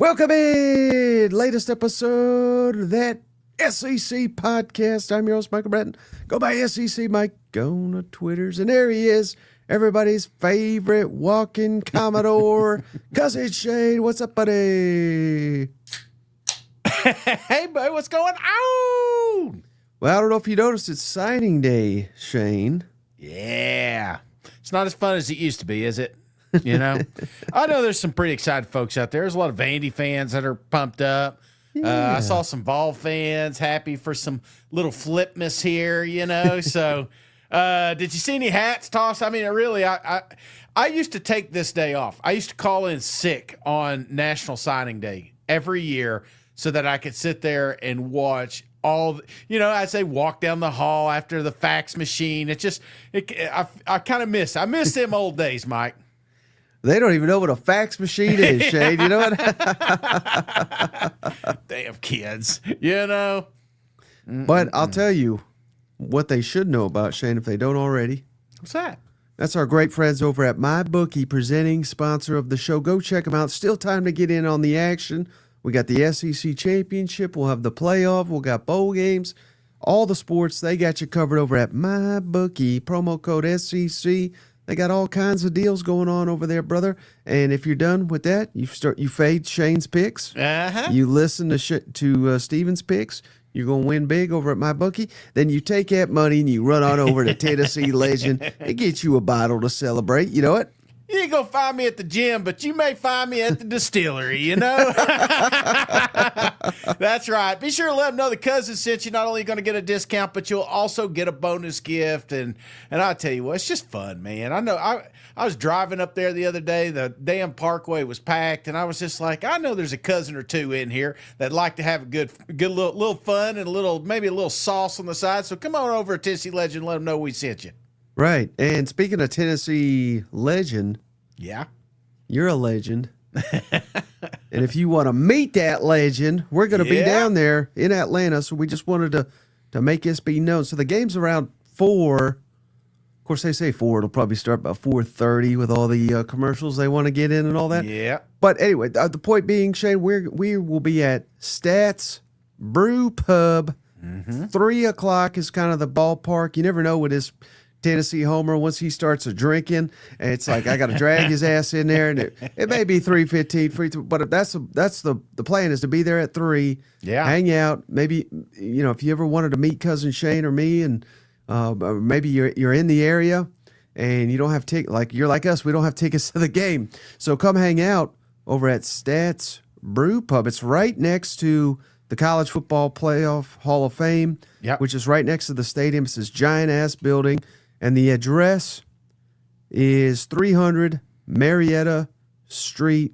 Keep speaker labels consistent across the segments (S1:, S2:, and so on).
S1: Welcome in, latest episode of that SEC podcast. I'm your host, Michael Bratton. Go by SEC Mike on the Twitters. And there he is, everybody's favorite walking Commodore, Cousin Shane. What's up, buddy?
S2: Hey, buddy, what's going on?
S1: Well, I don't know if you noticed, it's signing day, Shane.
S2: Yeah. It's not as fun as it used to be, is it? You know? I know there's some pretty excited folks out there. There's a lot of Vandy fans that are pumped up.
S1: Yeah.
S2: I saw some Vol fans happy for some little flipness here, you know? So, did you see any hats tossed? I mean, I used to take this day off. I used to call in sick on National Signing Day every year so that I could sit there and watch I'd say walk down the hall after the fax machine. I kind of miss them old days, Mike.
S1: They don't even know what a fax machine is, Shane. You know what?
S2: Damn kids, you know.
S1: But I'll tell you what they should know about, Shane, if they don't already.
S2: What's that?
S1: That's our great friends over at MyBookie, presenting sponsor of the show. Go check them out. Still time to get in on the action. We got the SEC Championship. We'll have the playoff. We'll got bowl games. All the sports, they got you covered over at MyBookie. Promo code SEC. They got all kinds of deals going on over there, brother. And if you're done with that, you fade Shane's picks. You listen to Steven's picks. You're going to win big over at MyBookie. Then you take that money and you run on over to Tennessee Legend. It gets you a bottle to celebrate. You know what?
S2: You ain't going to find me at the gym, but you may find me at the distillery, you know? That's right. Be sure to let them know the cousin sent you. Not only going to get a discount, but you'll also get a bonus gift. And I'll tell you what, it's just fun, man. I know I was driving up there the other day. The damn parkway was packed, and I was just like, I know there's a cousin or two in here that like to have a good little fun and maybe a little sauce on the side. So come on over to Tennessee Legend and let them know we sent you.
S1: Right. And speaking of Tennessee Legend,
S2: yeah,
S1: you're a legend. And if you want to meet that legend, we're going to be down there in Atlanta. So we just wanted to make this be known. So the game's around 4. Of course, they say 4. It'll probably start about 4:30 with all the commercials they want to get in and all that.
S2: Yeah.
S1: But anyway, the point being, Shane, we will be at Stats Brew Pub. 3 o'clock is kind of the ballpark. You never know with this Tennessee homer, once he starts a drinking, and it's like I got to drag his ass in there, and it may be 3:15, but that's the plan is to be there at 3.
S2: Yeah,
S1: hang out. Maybe if you ever wanted to meet Cousin Shane or me, and maybe you're in the area and you don't have you're like us, we don't have tickets to the game, so come hang out over at Stats Brew Pub. It's right next to the College Football Playoff Hall of Fame, which is right next to the stadium. It's this giant ass building. And the address is 300 Marietta Street,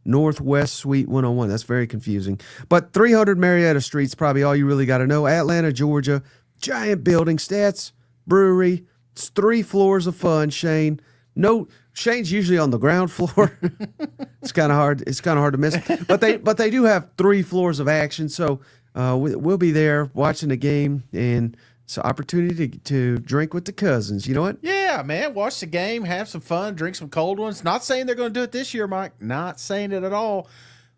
S1: Northwest Suite 101. That's very confusing. But 300 Marietta Street's probably all you really got to know. Atlanta, Georgia, giant building, Stats Brewery. It's 3 floors of fun, Shane. No, Shane's usually on the ground floor. It's kind of hard. It's kind of hard to miss. But they do have 3 floors of action. So we'll be there watching the game, and it's an opportunity to drink with the cousins. You know what?
S2: Yeah, man. Watch the game, have some fun, drink some cold ones. Not saying they're going to do it this year, Mike. Not saying it at all.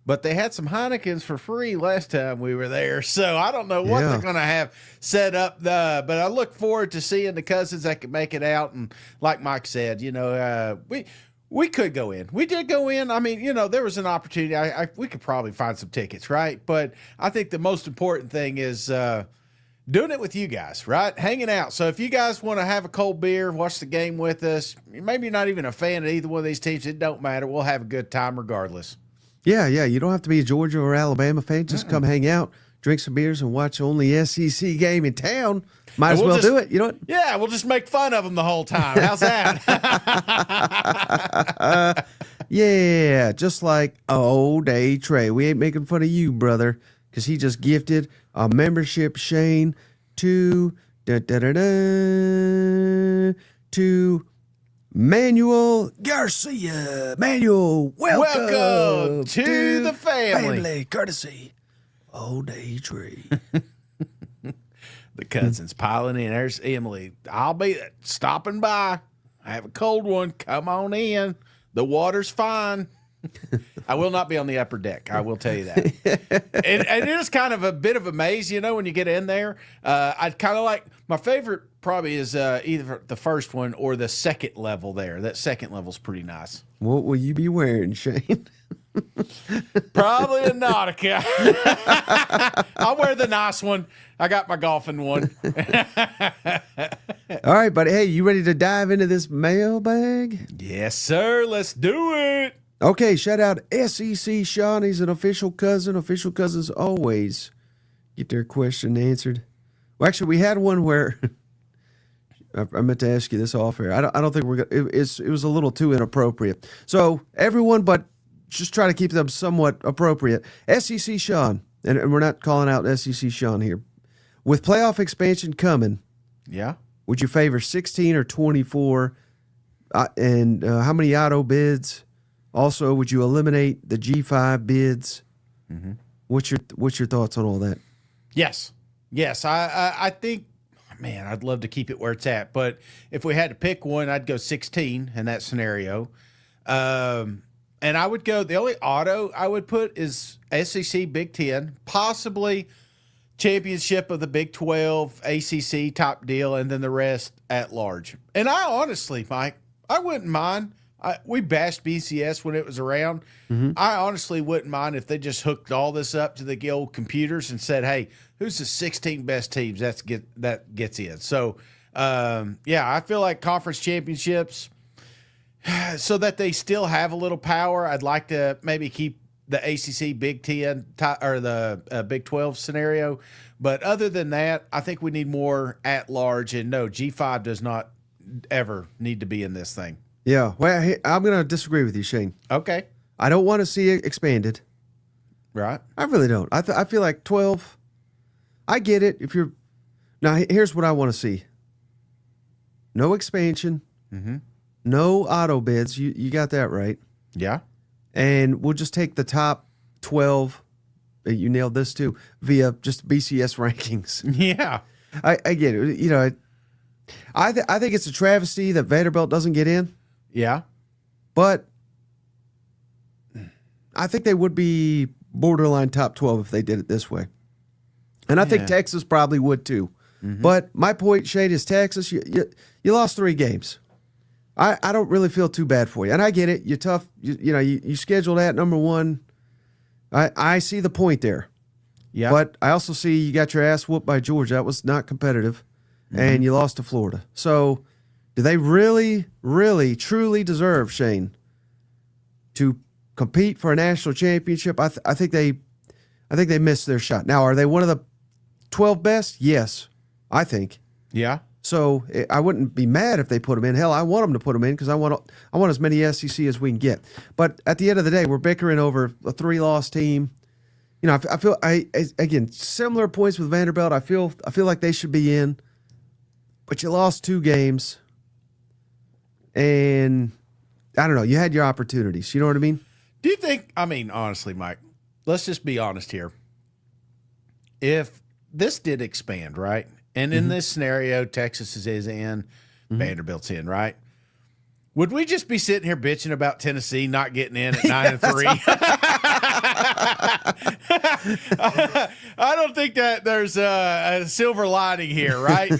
S2: But they had some Heinekens for free last time we were there. So I don't know what they're going to have set up. But I look forward to seeing the cousins that can make it out. And like Mike said, we could go in. We did go in. I mean, there was an opportunity. We could probably find some tickets, right? But I think the most important thing is doing it with you guys, right? Hanging out. So if you guys want to have a cold beer, watch the game with us, maybe you're not even a fan of either one of these teams, it don't matter. We'll have a good time regardless.
S1: Yeah. You don't have to be a Georgia or Alabama fan. Just come hang out, drink some beers, and watch the only SEC game in town. Might as well do it. You know what?
S2: Yeah, we'll just make fun of them the whole time. How's that?
S1: Yeah, just like old day Trey. We ain't making fun of you, brother, because he just gifted a membership, Shane, to to Manuel Garcia. Manuel, welcome
S2: to the family.
S1: Courtesy Old Day Tree.
S2: The cousins piling in. There's Emily. I'll be stopping by. I have a cold one. Come on in. The water's fine. I will not be on the upper deck. I will tell you that. And it is kind of a bit of a maze, when you get in there. I'd kind of like my favorite probably is either the first one or the second level there. That second level's pretty nice.
S1: What will you be wearing, Shane?
S2: Probably a Nautica. I'll wear the nice one. I got my golfing one.
S1: All right, buddy. Hey, you ready to dive into this mailbag?
S2: Yes, sir. Let's do it.
S1: Okay, shout out SEC Sean. He's an official cousin. Official cousins always get their question answered. Well, actually, we had one where I meant to ask you this off air. I don't think we're gonna. It was a little too inappropriate. So everyone, but just try to keep them somewhat appropriate. SEC Sean, and we're not calling out SEC Sean here. With playoff expansion coming,
S2: yeah,
S1: would you favor 16 or 24? And how many auto bids? Also, would you eliminate the G5 bids? Mm-hmm. What's your thoughts on all that?
S2: Yes. I think, man, I'd love to keep it where it's at. But if we had to pick one, I'd go 16 in that scenario. And I would go, the only auto I would put is SEC Big Ten, possibly championship of the Big 12, ACC top deal, and then the rest at large. And I honestly, Mike, I wouldn't mind. We bashed BCS when it was around. Mm-hmm. I honestly wouldn't mind if they just hooked all this up to the old computers and said, hey, who's the 16 best teams that gets in? So, I feel like conference championships, so that they still have a little power, I'd like to maybe keep the ACC Big 10 or the Big 12 scenario. But other than that, I think we need more at large. And no, G5 does not ever need to be in this thing.
S1: Yeah, well, hey, I'm going to disagree with you, Shane.
S2: Okay.
S1: I don't want to see it expanded.
S2: Right.
S1: I really don't. I feel like 12, I get it. Now, here's what I want to see. No expansion. Mm-hmm. No auto bids. You got that right.
S2: Yeah.
S1: And we'll just take the top 12. You nailed this too, via just BCS rankings.
S2: Yeah.
S1: I get it. I think it's a travesty that Vanderbilt doesn't get in.
S2: Yeah.
S1: But I think they would be borderline top 12 if they did it this way. And I think Texas probably would too. Mm-hmm. But my point, Shade, is Texas, you lost 3 games. I don't really feel too bad for you. And I get it. You're tough. You scheduled at number 1. I see the point there. Yeah. But I also see you got your ass whooped by Georgia. That was not competitive. Mm-hmm. And you lost to Florida. So do they really, really, truly deserve, Shane, to compete for a national championship? I think they missed their shot. Now, are they one of the 12 best? Yes, I think.
S2: Yeah.
S1: So I wouldn't be mad if they put them in. Hell, I want them to put them in because I want as many SEC as we can get. But at the end of the day, we're bickering over a 3-loss team. I feel again similar points with Vanderbilt. I feel like they should be in, but you lost 2 games, and I don't know. You had your opportunities. You know what I mean?
S2: Do you think? I mean, honestly, Mike, let's just be honest here. If this did expand, right? And in this scenario, Texas is in, Vanderbilt's in, right? Would we just be sitting here bitching about Tennessee not getting in at 9-3? I don't think that there's a silver lining here, right?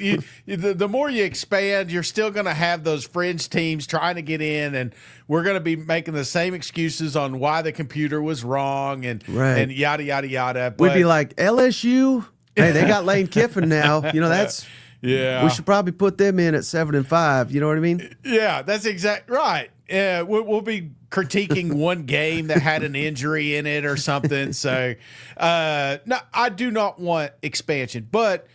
S2: The more you expand, you're still going to have those fringe teams trying to get in, and we're going to be making the same excuses on why the computer was wrong and yada, yada, yada.
S1: We'd be like, LSU? Hey, they got Lane Kiffin now. That's
S2: yeah.
S1: We should probably put them in at 7-5. You know what I mean?
S2: Yeah, that's exactly right. Yeah, we'll be critiquing one game that had an injury in it or something. So, no, I do not want expansion. But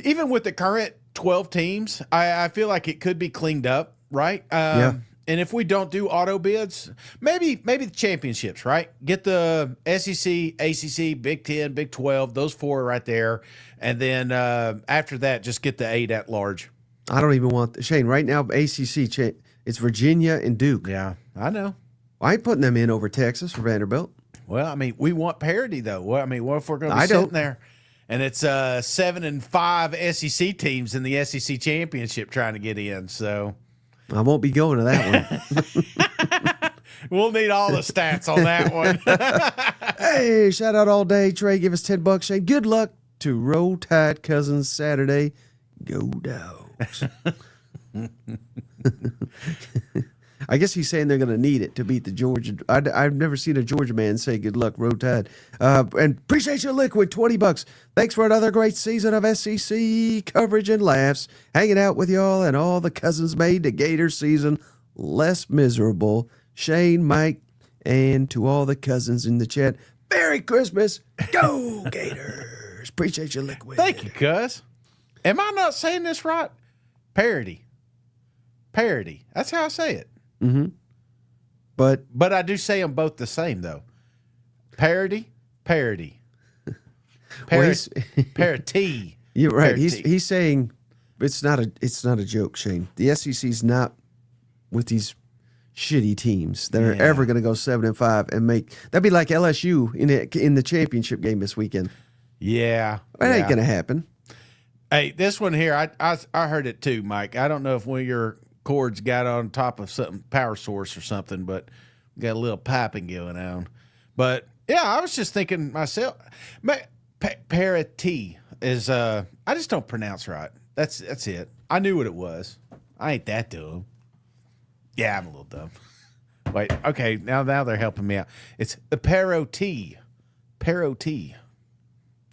S2: even with the current 12 teams, I feel like it could be cleaned up, right?
S1: Yeah.
S2: And if we don't do auto bids, maybe the championships, right? Get the SEC, ACC, Big 10, Big 12, those 4 right there. And then after that, just get the 8 at large.
S1: I don't even want Shane, right now, ACC, it's Virginia and Duke.
S2: Yeah, I know.
S1: I ain't putting them in over Texas or Vanderbilt.
S2: Well, I mean, we want parity, though. What if we're going to be sitting there and it's 7 and 5 SEC teams in the SEC championship trying to get in? So
S1: I won't be going to that one.
S2: We'll need all the stats on that one.
S1: Hey, shout out all day. Trey, give us $10, Shane. Good luck to Roll Tide Cousins Saturday. Go Dogs. I guess he's saying they're going to need it to beat the Georgia. I've never seen a Georgia man say good luck, Roll Tide. And appreciate your liquid, $20. Thanks for another great season of SEC coverage and laughs. Hanging out with y'all and all the cousins made the Gator season less miserable. Shane, Mike, and to all the cousins in the chat, Merry Christmas. Go Gators. Appreciate your liquid.
S2: Thank you, cuz. Am I not saying this right? Parody. That's how I say it.
S1: Mm-hmm. But
S2: I do say them both the same, though. Parody. Parody.
S1: You're right.
S2: Parody.
S1: He's saying it's not a joke, Shane. The SEC's not with these shitty teams that are ever going to go 7-5 and make. That'd be like LSU in the championship game this weekend.
S2: Yeah,
S1: that ain't going to happen.
S2: Hey, this one here, I heard it too, Mike. I don't know if one of your cords got on top of something, power source or something, but got a little piping going on. But yeah, I was just thinking myself, parity is I just don't pronounce right. That's it. I knew what it was. I ain't that dumb. Yeah, I'm a little dumb. Wait, okay, now they're helping me out. It's the parity.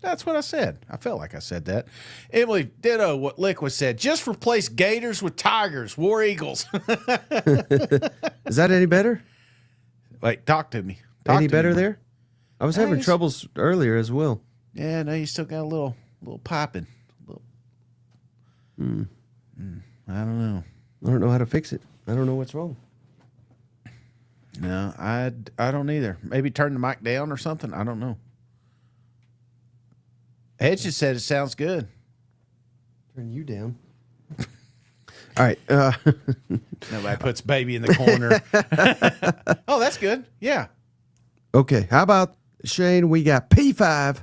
S2: That's what I said. I felt like I said that. Emily, ditto what Liquid said. Just replace Gators with Tigers, War Eagles.
S1: Is that any better?
S2: Wait, talk to me.
S1: Any better there? I was having troubles earlier as well.
S2: Yeah, no, you still got a little popping. I don't know.
S1: I don't know how to fix it. I don't know what's wrong.
S2: No, I don't either. Maybe turn the mic down or something. I don't know. Hedge just said it sounds good.
S1: Turn you down. All right.
S2: Nobody puts baby in the corner. Oh, that's good. Yeah.
S1: Okay. How about, Shane, we got P5.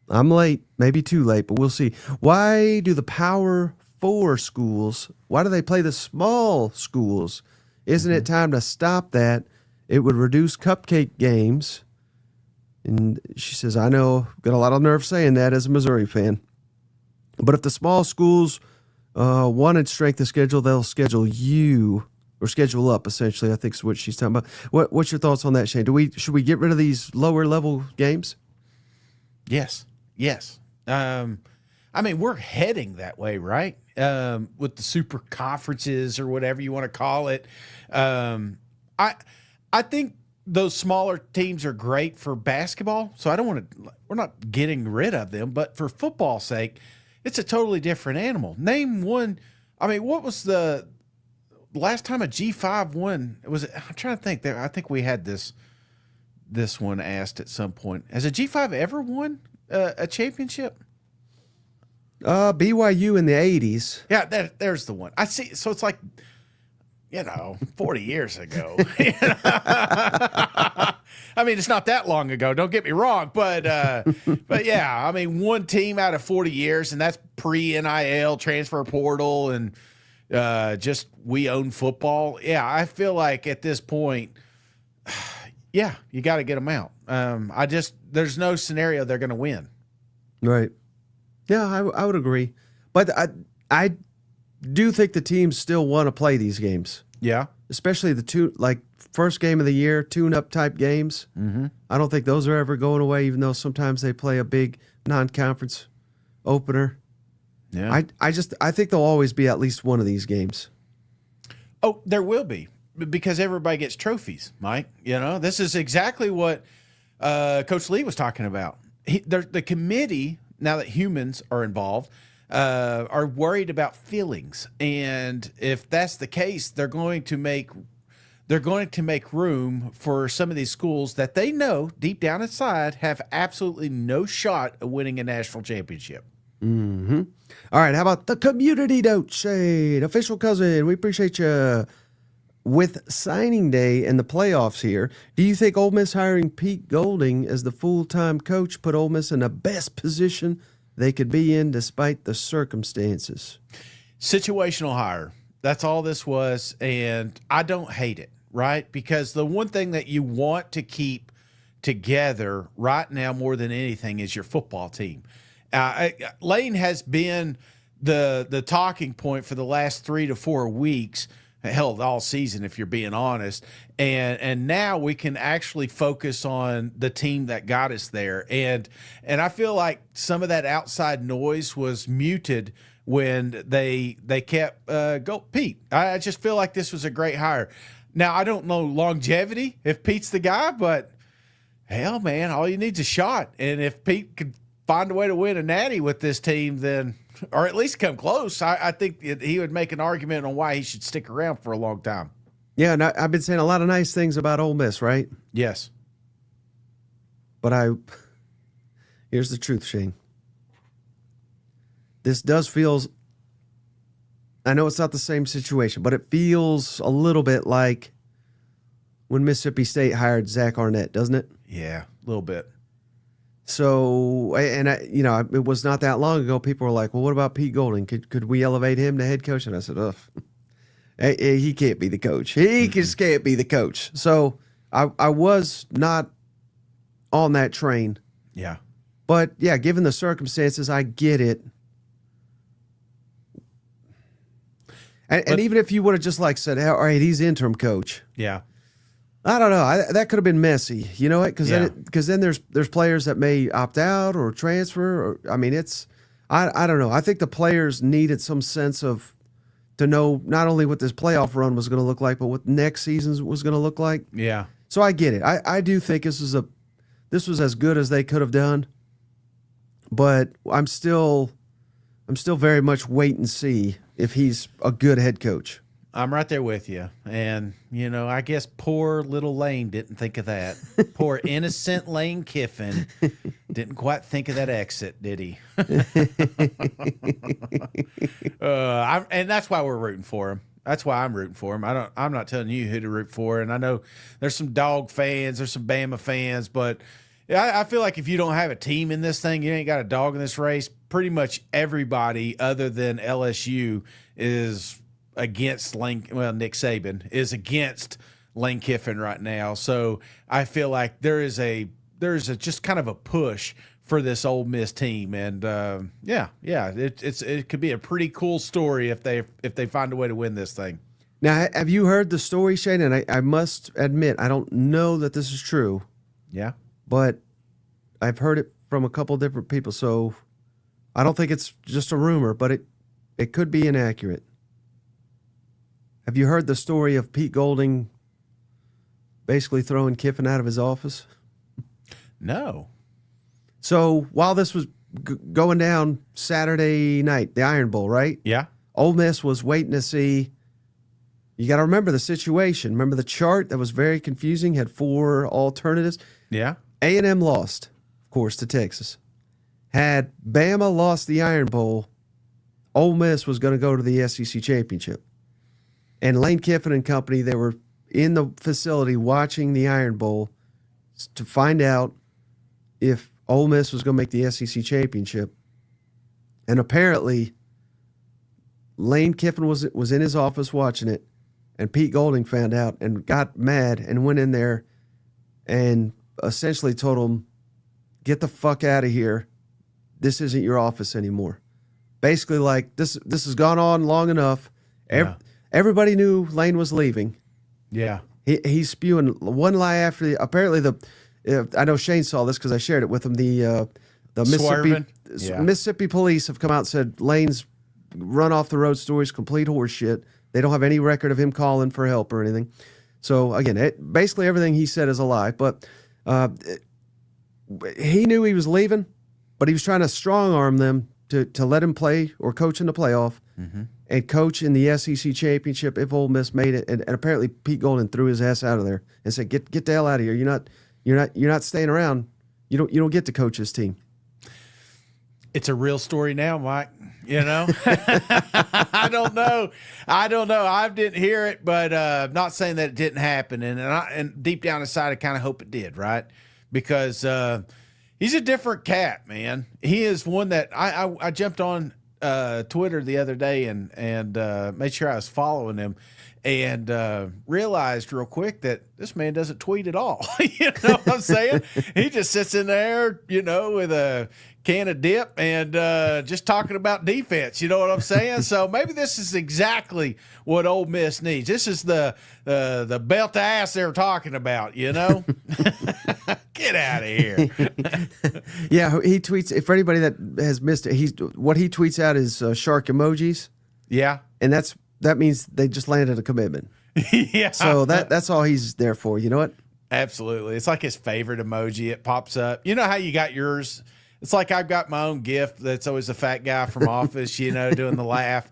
S1: I'm late, maybe too late, but we'll see. Why do the Power 4 schools, why do they play the small schools? Isn't it time to stop that? It would reduce cupcake games. And she says, I know, got a lot of nerve saying that as a Missouri fan. But if the small schools wanted strength of schedule, they'll schedule you or schedule up, essentially, I think is what she's talking about. What's your thoughts on that, Shane? Should we get rid of these lower level games?
S2: Yes. I mean, we're heading that way, right? With the super conferences or whatever you want to call it. I think those smaller teams are great for basketball, so I don't want to. We're not getting rid of them, but for football's sake, it's a totally different animal. Name one. I mean, what was the last time a G5 won? Was it? I'm trying to think. I think we had this one asked at some point. Has a G5 ever won a championship?
S1: BYU in the 80s.
S2: Yeah, there's the one. I see. So it's like, 40 years ago. I mean, it's not that long ago. Don't get me wrong, but yeah, I mean, one team out of 40 years, and that's pre-NIL, transfer portal, and just we own football. Yeah, I feel like at this point, yeah, you got to get them out. There's no scenario they're going to win.
S1: Right. Yeah, I would agree, but I do think the teams still want to play these games.
S2: Yeah,
S1: especially the first game of the year, tune-up type games.
S2: Mm-hmm.
S1: I don't think those are ever going away, even though sometimes they play a big non-conference opener.
S2: Yeah,
S1: I think there'll always be at least one of these games.
S2: Oh, there will be, because everybody gets trophies, Mike. This is exactly what Coach Lee was talking about. The committee, now that humans are involved, are worried about feelings, and if that's the case, they're going to make room for some of these schools that they know deep down inside have absolutely no shot of winning a national championship.
S1: Mm-hmm. All right, how about the community note, Shane? Official cousin, we appreciate you. With signing day and the playoffs here, do you think Ole Miss hiring Pete Golding as the full-time coach put Ole Miss in the best position they could be in despite the circumstances?
S2: Situational hire. That's all this was, and I don't hate it. right? Because the one thing that you want to keep together right now more than anything is your football team. Lane has been the talking point for the last 3 to 4 weeks, hell, all season, if you're being honest. And now we can actually focus on the team that got us there. And I feel like some of that outside noise was muted when they kept Pete. I just feel like this was a great hire. Now, I don't know longevity if Pete's the guy, but hell, man, all you need is a shot. And if Pete could find a way to win a natty with this team, then, or at least come close, I think he would make an argument on why he should stick around for a long time.
S1: Yeah, and I've been saying a lot of nice things about Ole Miss, right?
S2: Yes.
S1: But here's the truth, Shane. This does feels, I know it's not the same situation, but it feels a little bit like when Mississippi State hired Zach Arnett, doesn't it?
S2: Yeah, a little bit.
S1: So, and it was not that long ago. People were like, well, what about Pete Golding? Could we elevate him to head coach? And I said, ugh, he can't be the coach. He just can't be the coach. So I was not on that train.
S2: Yeah.
S1: But yeah, given the circumstances, I get it. And even if you would have just said, all right, he's interim coach.
S2: Yeah.
S1: I don't know. That could have been messy. You know what? Because then there's players that may opt out or transfer. Or I mean, I don't know. I think the players needed some sense to know not only what this playoff run was going to look like, but what next season was going to look like.
S2: Yeah.
S1: So I get it. I do think this was as good as they could have done. But I'm still very much wait and see if he's a good head coach.
S2: I'm right there with you. And, I guess poor little Lane didn't think of that. Poor innocent Lane Kiffin didn't quite think of that exit, did he? And that's why we're rooting for him. That's why I'm rooting for him. I'm not telling you who to root for. And I know there's some Dog fans, there's some Bama fans, but I feel like if you don't have a team in this thing, you ain't got a dog in this race. Pretty much everybody other than LSU is against Nick Saban is against Lane Kiffin right now. So I feel like there's a just kind of a push for this Ole Miss team, and it could be a pretty cool story if they find a way to win this thing.
S1: Now, have you heard the story, Shane? And I must admit, I don't know that this is true.
S2: Yeah,
S1: but I've heard it from a couple different people, so I don't think it's just a rumor, but it could be inaccurate. Have you heard the story of Pete Golding basically throwing Kiffin out of his office?
S2: No.
S1: So while this was going down Saturday night, the Iron Bowl, right?
S2: Yeah.
S1: Ole Miss was waiting to see. You got to remember the situation. Remember the chart that was very confusing, had 4 alternatives.
S2: Yeah.
S1: A&M lost, of course, to Texas. Had Bama lost the Iron Bowl, Ole Miss was going to go to the SEC championship. And Lane Kiffin and company, they were in the facility watching the Iron Bowl to find out if Ole Miss was going to make the SEC championship. And apparently, Lane Kiffin was in his office watching it, and Pete Golding found out and got mad and went in there and essentially told him, get the fuck out of here. This isn't your office anymore. Basically, like, this has gone on long enough. Everybody knew Lane was leaving. Yeah. He's spewing one lie after the. Apparently, I know Shane saw this because I shared it with him. The Mississippi police have come out and said Lane's run off the road stories, complete horseshit. They don't have any record of him calling for help or anything. So again, basically everything he said is a lie. But he knew he was leaving, but he was trying to strong arm them to let him play or coach in the playoff. Mm-hmm. And coach in the SEC championship if Ole Miss made it. And apparently Pete Golding threw his ass out of there and said, "Get the hell out of here. You're not staying around. You don't get to coach this team."
S2: It's a real story now, Mike. I don't know. I didn't hear it, but I'm not saying that it didn't happen. And deep down inside, I kind of hope it did, right? Because he's a different cat, man. He is one that I jumped on Twitter the other day and made sure I was following him, and realized real quick that this man doesn't tweet at all. You know what I'm saying? He just sits in there, with a can of dip and just talking about defense. You know what I'm saying? So maybe this is exactly what Ole Miss needs. This is the belt to ass they were talking about. Get out of here.
S1: Yeah, he tweets. For anybody that has missed it, what he tweets out is shark emojis.
S2: Yeah,
S1: and that means they just landed a commitment.
S2: Yeah.
S1: So that's all he's there for. You know what?
S2: Absolutely. It's like his favorite emoji. It pops up. You know how you got yours? It's like I've got my own gift that's always a fat guy from Office, doing the laugh.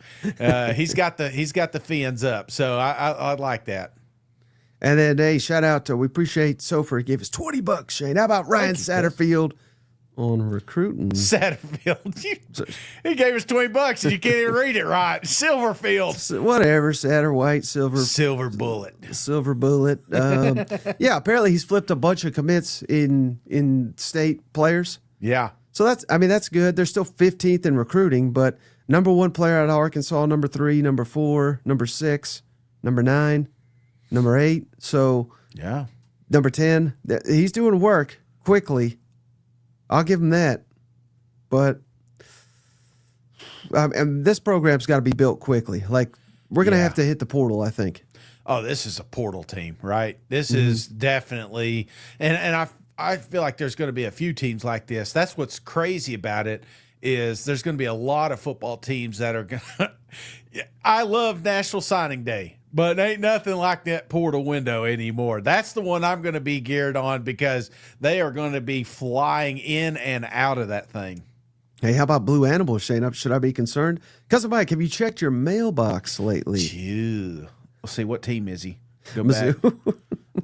S2: He's got the fins up. So I like that.
S1: And then, hey, shout out to, we appreciate Sofer. He gave us $20, Shane. How about Ryan Satterfield on recruiting?
S2: Satterfield. He gave us $20 and you can't even read it right. Silverfield.
S1: Whatever, Satter, white, silver.
S2: Silver bullet.
S1: Silver bullet. Yeah, apparently he's flipped a bunch of commits in state players.
S2: Yeah.
S1: So that's good. They're still 15th in recruiting, but number 1 player out of Arkansas, number 3, number 4, number 6, number 9, number 8. So
S2: yeah,
S1: number 10. He's doing work quickly. I'll give him that. But and this program's got to be built quickly. Like, we're going to have to hit the portal, I think.
S2: Oh, this is a portal team, right? This is definitely, and I feel like there's going to be a few teams like this. That's what's crazy about it, is there's going to be a lot of football teams that are going to – I love National Signing Day, but ain't nothing like that portal window anymore. That's the one I'm going to be geared on, because they are going to be flying in and out of that thing.
S1: Hey, how about Blue Animals, Shane? Should I be concerned? Cousin Mike, have you checked your mailbox lately?
S2: Ew. Let's see, what team is he? Go
S1: Mizzou.
S2: back.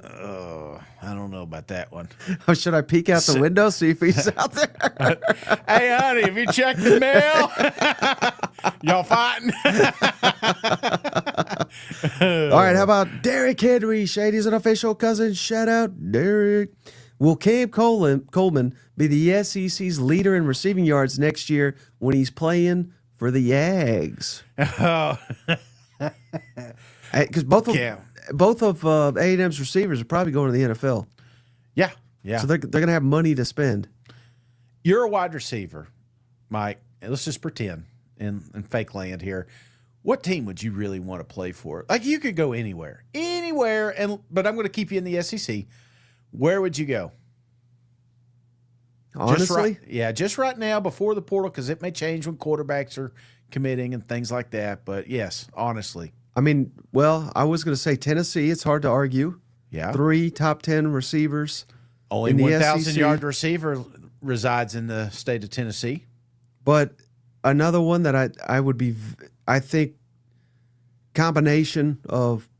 S2: Oh, I don't know about that one.
S1: Oh, should I peek out the window, see if he's out there?
S2: Hey, honey, have you checked the mail? Y'all fighting?
S1: All right, how about Derrick Henry? Shady's an official cousin. Shout out, Derrick. Will Cam Coleman be the SEC's leader in receiving yards next year when he's playing for the Yags?
S2: Oh.
S1: Because both of A&M's receivers are probably going to the NFL.
S2: Yeah, yeah.
S1: So they're going to have money to spend.
S2: You're a wide receiver, Mike. And let's just pretend in fake land here. What team would you really want to play for? Like, you could go anywhere, but I'm going to keep you in the SEC. Where would you go?
S1: Honestly?
S2: Just right now before the portal, because it may change when quarterbacks are committing and things like that. But yes, honestly.
S1: I mean, well, I was going to say Tennessee. It's hard to argue.
S2: Yeah.
S1: 3 top 10 receivers.
S2: Only 1,000-yard receiver resides in the state of Tennessee.
S1: But another one that I think combination of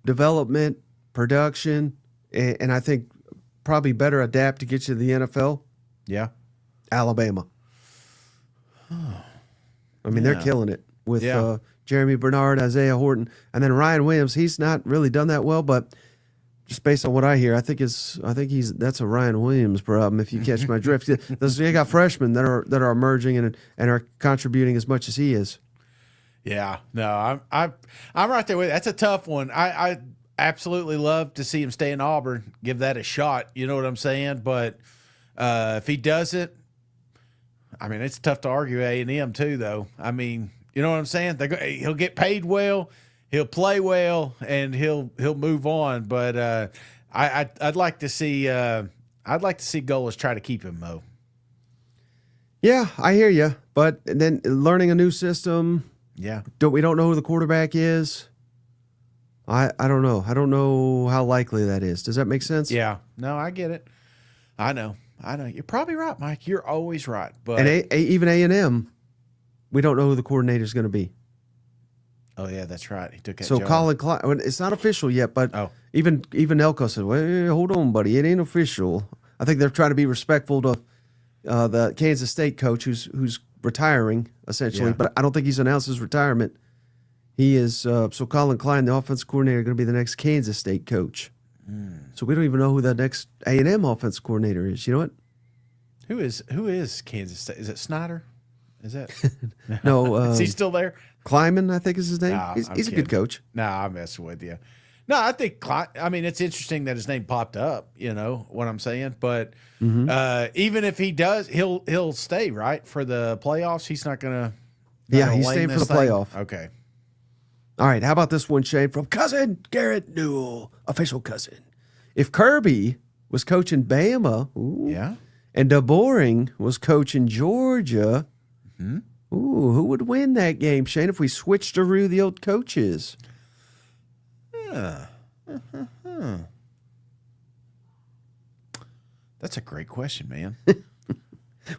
S1: development, production, and I think probably better adapt to get you to the NFL.
S2: Yeah.
S1: Alabama. I mean, they're killing it with Jeremy Bernard, Isaiah Horton, and then Ryan Williams. He's not really done that well, but just based on what I hear, that's a Ryan Williams problem. If you catch my drift, they got freshmen that are emerging and are contributing as much as he is.
S2: Yeah, no, I'm right there with you. That's a tough one. I absolutely love to see him stay in Auburn, give that a shot. You know what I'm saying? But if he doesn't, I mean, it's tough to argue A&M too, though. I mean, you know what I'm saying? He'll get paid well, he'll play well, and he'll move on. But I'd like to see Golas try to keep him, Mo.
S1: Yeah, I hear you. But then learning a new system.
S2: Yeah.
S1: We don't know who the quarterback is. I don't know. I don't know how likely that is. Does that make sense?
S2: Yeah. No, I get it. I know. You're probably right, Mike. You're always right. But
S1: even A&M, we don't know who the coordinator is going to be.
S2: Oh yeah, that's right. He took that.
S1: So
S2: job.
S1: Colin Klein, it's not official yet, but even Elko said, "Well, hold on, buddy, it ain't official." I think they're trying to be respectful to the Kansas State coach who's retiring essentially, but I don't think he's announced his retirement. He is so Colin Klein, the offensive coordinator, going to be the next Kansas State coach. So we don't even know who the next A&M offensive coordinator is. You know what?
S2: Who is Kansas State? Is it Snyder? Is that?
S1: No,
S2: Is he still there?
S1: Kleiman, I think is his name.
S2: Nah,
S1: he's a good coach.
S2: No, I'm messing with you. No, I think it's interesting that his name popped up. You know what I'm saying? But even if he does, he'll stay right for the playoffs. He's not gonna.
S1: Yeah, he's staying for the playoff.
S2: Okay.
S1: All right. How about this one, Shane, from cousin Garrett Newell, official cousin? If Kirby was coaching Bama,
S2: Yeah.
S1: and DeBoring was coaching Georgia,
S2: Mm-hmm.
S1: who would win that game, Shane, if we switched around the old coaches?
S2: That's a great question, man.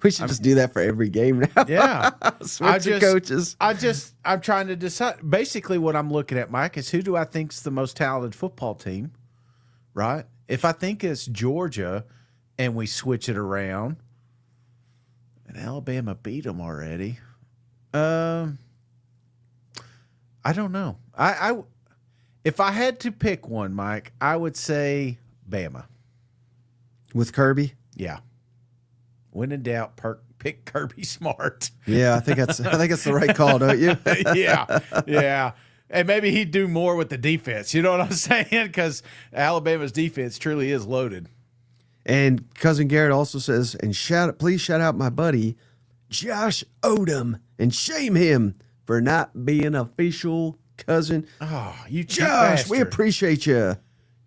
S1: We should just do that for every game now.
S2: Yeah.
S1: Switch coaches.
S2: I'm trying to decide. Basically, what I'm looking at, Mike, is who do I think's the most talented football team, right? If I think it's Georgia and we switch it around, and Alabama beat them already, I don't know. If I had to pick one, Mike, I would say Bama.
S1: With Kirby?
S2: Yeah. When in doubt, pick Kirby Smart.
S1: Yeah, I think that's the right call, don't you?
S2: Yeah. And maybe he'd do more with the defense. You know what I'm saying? Because Alabama's defense truly is loaded.
S1: And cousin Garrett also says, and please shout out my buddy Josh Odom and shame him for not being official cousin.
S2: Oh, you cheap
S1: Josh,
S2: bastard.
S1: we appreciate you.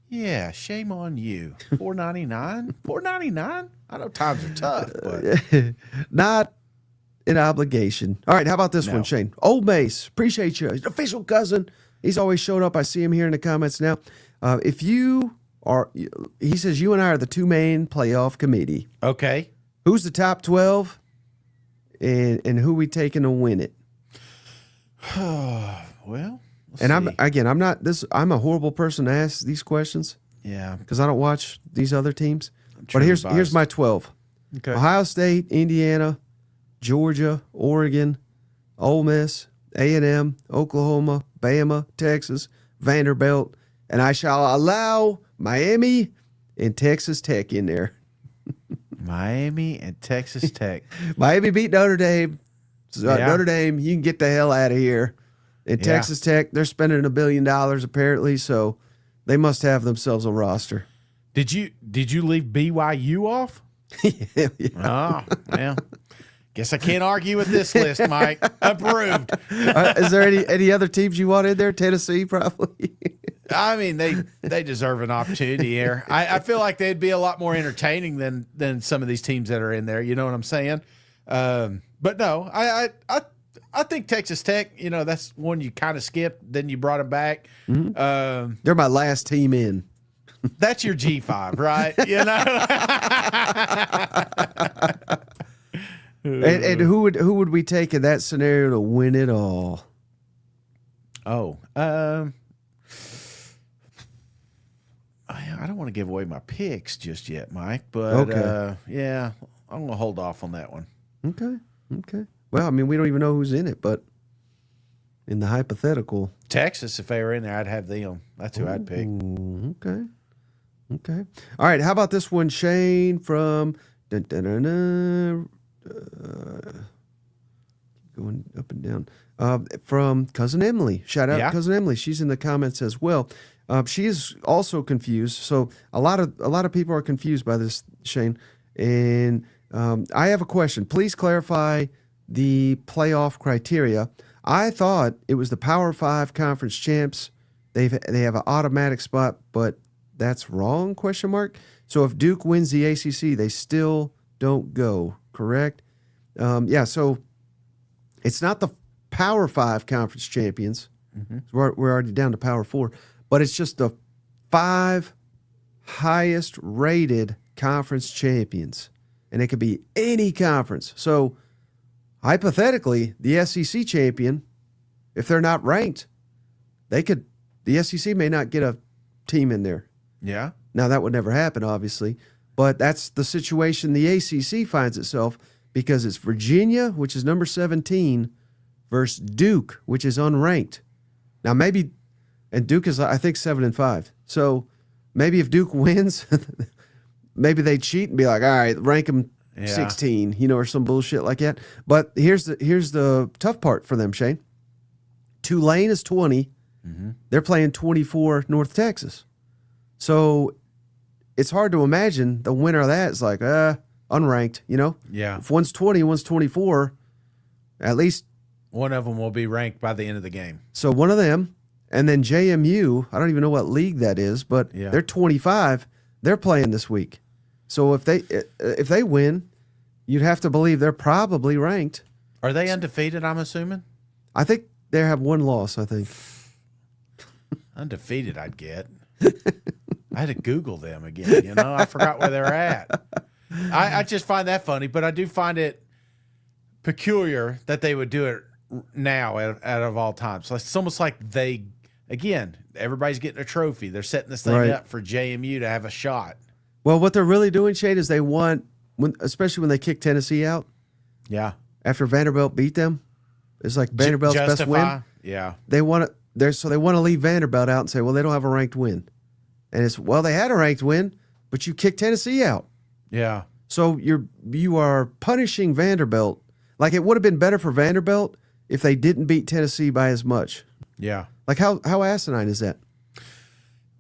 S2: Yeah, shame on you. $4.99? $4.99? I know times are tough, but
S1: Not an obligation. All right, how about this
S2: No.
S1: one, Shane? Old Mace, appreciate you. He's an official cousin. He's always showed up. I see him here in the comments now. If you are, he says you and I are the two main playoff committee.
S2: okay.
S1: Who's the top 12 and who we taking to win it?
S2: Well,
S1: And I'm a horrible person to ask these questions
S2: yeah.
S1: because I don't watch these other teams. But
S2: truly
S1: here's
S2: biased.
S1: my 12.
S2: Okay.
S1: Ohio State, Indiana, Georgia, Oregon, Ole Miss, A&M, Oklahoma, Bama, Texas, Vanderbilt, and I shall allow Miami and Texas Tech in there.
S2: Miami and Texas Tech.
S1: Miami beat Notre Dame. So,
S2: Yeah.
S1: Notre Dame, you can get the hell out of here. And
S2: Yeah.
S1: Texas Tech, they're spending $1 billion apparently, so they must have themselves a roster.
S2: Did you leave BYU off?
S1: Yeah.
S2: Oh, well. Guess I can't argue with this list, Mike. Approved.
S1: Is there any other teams you want in there? Tennessee, probably.
S2: I mean, they deserve an opportunity here. I feel like they'd be a lot more entertaining than some of these teams that are in there. You know what I'm saying? But no, I think Texas Tech. You know, that's one you kind of skipped, then you brought them back.
S1: Mm-hmm. They're my last team in.
S2: That's your G5, right? You know.
S1: And who would we take in that scenario to win it all?
S2: Oh, I don't want to give away my picks just yet, Mike. But
S1: Okay.
S2: yeah, I'm gonna hold off on that one.
S1: Okay. Well, I mean, we don't even know who's in it, but in the hypothetical.
S2: Texas, if they were in there, I'd have them. That's who I'd pick.
S1: Ooh, okay. All right. How about this one, Shane, from going up and down. From cousin Emily. Shout out
S2: Yeah.
S1: cousin Emily. She's in the comments as well. She is also confused. So a lot of people are confused by this, Shane. And I have a question. Please clarify the playoff criteria. I thought it was the Power 5 conference champs. They have an automatic spot, but that's wrong, question mark. So if Duke wins the ACC, they still don't go, correct? Yeah, so it's not the Power 5 conference champions.
S2: Mm-hmm.
S1: We're already down to Power 4, but it's just the 5 highest rated conference champions. And it could be any conference. So hypothetically, the SEC champion, if they're not ranked, the SEC may not get a team in there.
S2: Yeah.
S1: Now, that would never happen, obviously, but that's the situation the ACC finds itself because it's Virginia, which is number 17, versus Duke, which is unranked. Now, maybe, and Duke is, I think, 7-5. So maybe if Duke wins, maybe they cheat and be like, all right, rank them 16, or some bullshit like that. But here's the tough part for them, Shane. Tulane is 20. Mm-hmm. They're playing 24 North Texas. So it's hard to imagine the winner of that is like, unranked,
S2: Yeah.
S1: If one's 20, one's 24, at least
S2: one of them will be ranked by the end of the game.
S1: So one of them, and then JMU, I don't even know what league that is, but they're 25. They're playing this week. So if they win, you'd have to believe they're probably ranked.
S2: Are they undefeated, I'm assuming?
S1: I think they have one loss, I think.
S2: Undefeated, I'd get. I had to Google them again, I forgot where they're at. I just find that funny, but I do find it peculiar that they would do it now out of all times. So it's almost like everybody's getting a trophy. They're setting this thing up for JMU to have a shot.
S1: Well, what they're really doing, Shane, is they want, especially when they kick Tennessee out.
S2: Yeah.
S1: After Vanderbilt beat them, it's like Vanderbilt's best win.
S2: Yeah.
S1: They want to. They want to leave Vanderbilt out and say, well, they don't have a ranked win, and it's they had a ranked win, but you kicked Tennessee out.
S2: Yeah.
S1: So you are punishing Vanderbilt. Like it would have been better for Vanderbilt if they didn't beat Tennessee by as much.
S2: Yeah.
S1: Like how asinine is that?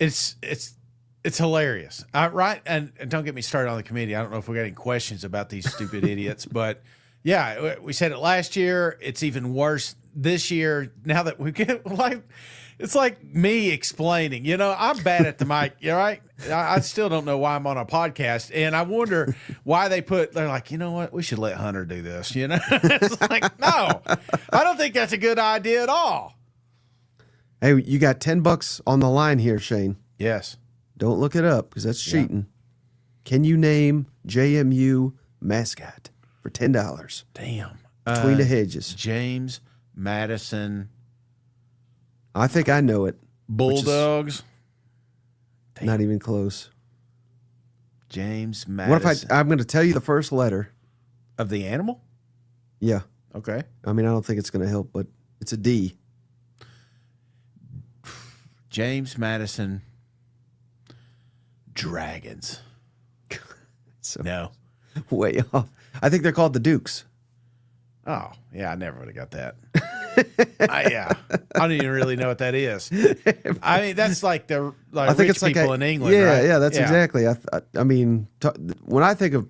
S2: It's hilarious. Right. And don't get me started on the committee. I don't know if we got any questions about these stupid idiots, but yeah, we said it last year. It's even worse this year. Now that we get it's like me explaining, I'm bad at the mic. You're right. I still don't know why I'm on a podcast. And I wonder why they're like, you know what? We should let Hunter do this. It's like, no, I don't think that's a good idea at all.
S1: Hey, you got $10 on the line here, Shane.
S2: Yes.
S1: Don't look it up because that's cheating. Can you name JMU mascot for $10?
S2: Damn.
S1: Between the hedges.
S2: James Madison.
S1: I think I know it.
S2: Bulldogs.
S1: Not even close.
S2: James Madison.
S1: What if I'm going to tell you the first letter
S2: of the animal?
S1: Yeah.
S2: Okay.
S1: I mean, I don't think it's going to help, but it's a D.
S2: James Madison Dragons. No.
S1: Way off. I think they're called the Dukes.
S2: Oh, yeah, I never would have got that. I don't even really know what that is. I mean, that's like the I think rich it's people in England, right?
S1: Yeah, that's exactly. I mean, when I think of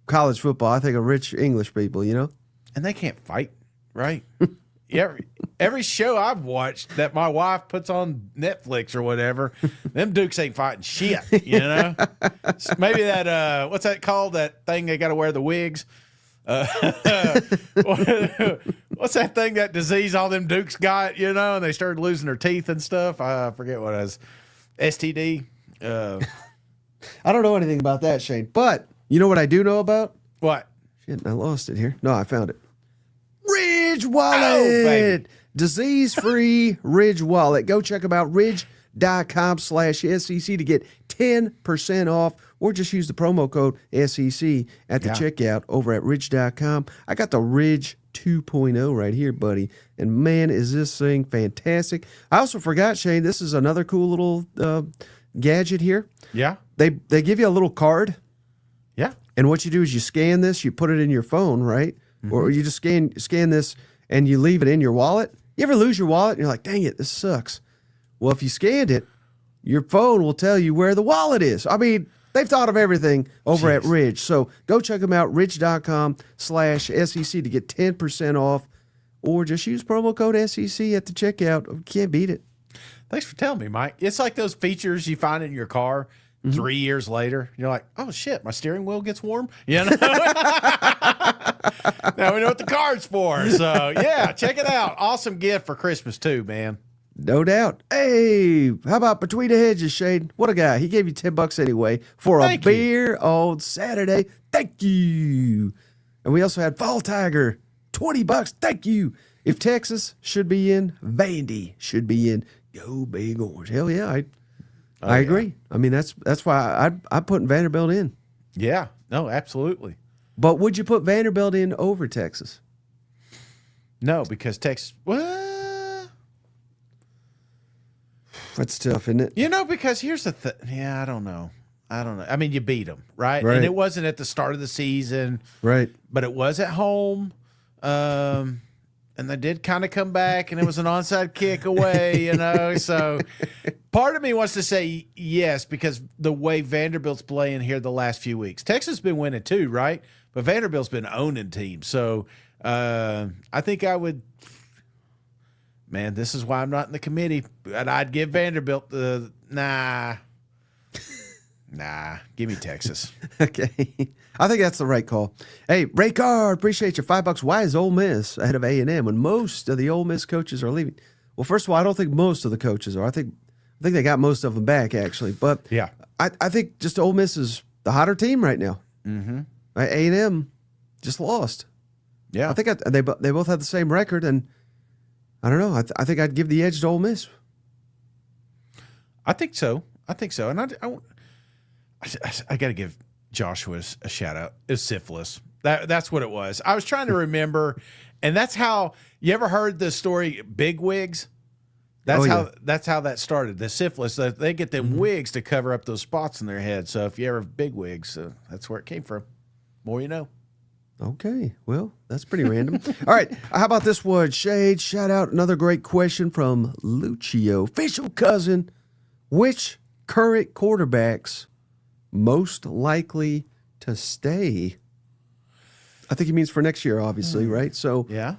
S1: college football, I think of rich English people,
S2: And they can't fight, right? Every show I've watched that my wife puts on Netflix or whatever, them Dukes ain't fighting shit, Maybe that, what's that called? That thing they got to wear the wigs? What's that thing, that disease all them Dukes got, and they started losing their teeth and stuff? I forget what it was. STD.
S1: I don't know anything about that, Shane. But you know what I do know about?
S2: What?
S1: Shit, I lost it here. No, I found it. Ridge Wallet.
S2: Oh, baby.
S1: Disease-free Ridge Wallet. Go check them out. Ridge.com/SEC to get 10% off, or just use the promo code SEC at the checkout over at Ridge.com. I got the Ridge 2.0 right here, buddy. And man, is this thing fantastic. I also forgot, Shane, this is another cool little gadget here.
S2: Yeah.
S1: They give you a little card.
S2: Yeah.
S1: And what you do is you scan this, you put it in your phone, right? Mm-hmm. Or you just scan this and you leave it in your wallet. You ever lose your wallet and you're like, dang it, this sucks. Well, if you scanned it, your phone will tell you where the wallet is. I mean, they've thought of everything over at Ridge. So go check them out, ridge.com/SEC to get 10% off, or just use promo code SEC at the checkout. Can't beat it.
S2: Thanks for telling me, Mike. It's like those features you find in your car 3 years later. You're like, oh, shit, my steering wheel gets warm? Now we know what the card's for. So, yeah, check it out. Awesome gift for Christmas, too, man.
S1: No doubt. Hey, how about Between the Hedges, Shane? What a guy. He gave you $10 anyway for a beer on Saturday. Thank you. And we also had Fall Tiger, $20. Thank you. If Texas should be in, Vandy should be in. Go Big Orange. Hell yeah. I agree. I mean, that's why I'm putting Vanderbilt in.
S2: Yeah. No, absolutely.
S1: But would you put Vanderbilt in over Texas?
S2: No, because Texas...
S1: That's tough, isn't it?
S2: Because here's the thing. Yeah, I don't know. I don't know. I mean, you beat them, right?
S1: Right.
S2: And it wasn't at the start of the season,
S1: Right.
S2: but it was at home. And they did kind of come back, and it was an onside kick away, So part of me wants to say yes, because the way Vanderbilt's playing here the last few weeks. Texas has been winning too, right? But Vanderbilt's been owning teams. So I think I would – man, this is why I'm not in the committee. And I'd give Vanderbilt the – nah, give me Texas.
S1: Okay. I think that's the right call. Hey, Ray Card, appreciate your $5. Why is Ole Miss ahead of A&M when most of the Ole Miss coaches are leaving? Well, first of all, I don't think most of the coaches are. I think they got most of them back, actually. But
S2: yeah,
S1: I think just Ole Miss is the hotter team right now.
S2: Mm-hmm.
S1: A&M just lost.
S2: Yeah.
S1: I think they both had the same record, and I don't know. I think I'd give the edge to Ole Miss.
S2: I think so. And I got to give Joshua's a shout out. It was syphilis. That's what it was. I was trying to remember, and that's how you ever heard the story Big Wigs? That's how that started. The syphilis, they get them wigs to cover up those spots in their head. So if you ever have big wigs, that's where it came from. More you know.
S1: Okay, well, that's pretty random. All right, how about this one? Shade, shout out another great question from Lucio, official cousin. Which current quarterbacks most likely to stay? I think he means for next year, obviously, right? So
S2: yeah,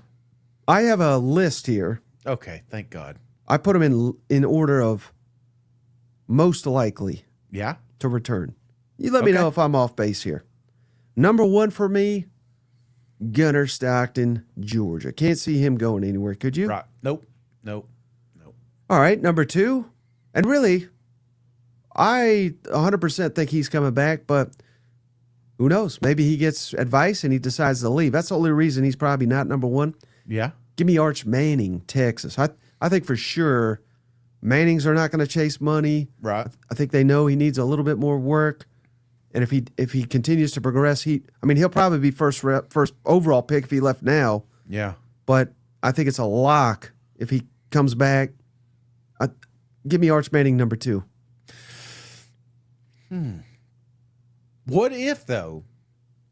S1: I have a list here.
S2: Okay, thank God.
S1: I put them in order of most likely to return. You let me know if I'm off base here. Number 1 for me, Gunnar Stockton, Georgia. Can't see him going anywhere, could you?
S2: Right. Nope.
S1: All right, number 2, and really, I 100% think he's coming back, but who knows? Maybe he gets advice and he decides to leave. That's the only reason he's probably not number 1.
S2: Yeah.
S1: Give me Arch Manning, Texas. I think for sure Mannings are not going to chase money.
S2: Right.
S1: I think they know he needs a little bit more work. And if he continues to progress, he'll probably be first overall pick if he left now.
S2: Yeah.
S1: But I think it's a lock if he comes back. Give me Arch Manning number 2.
S2: What if though?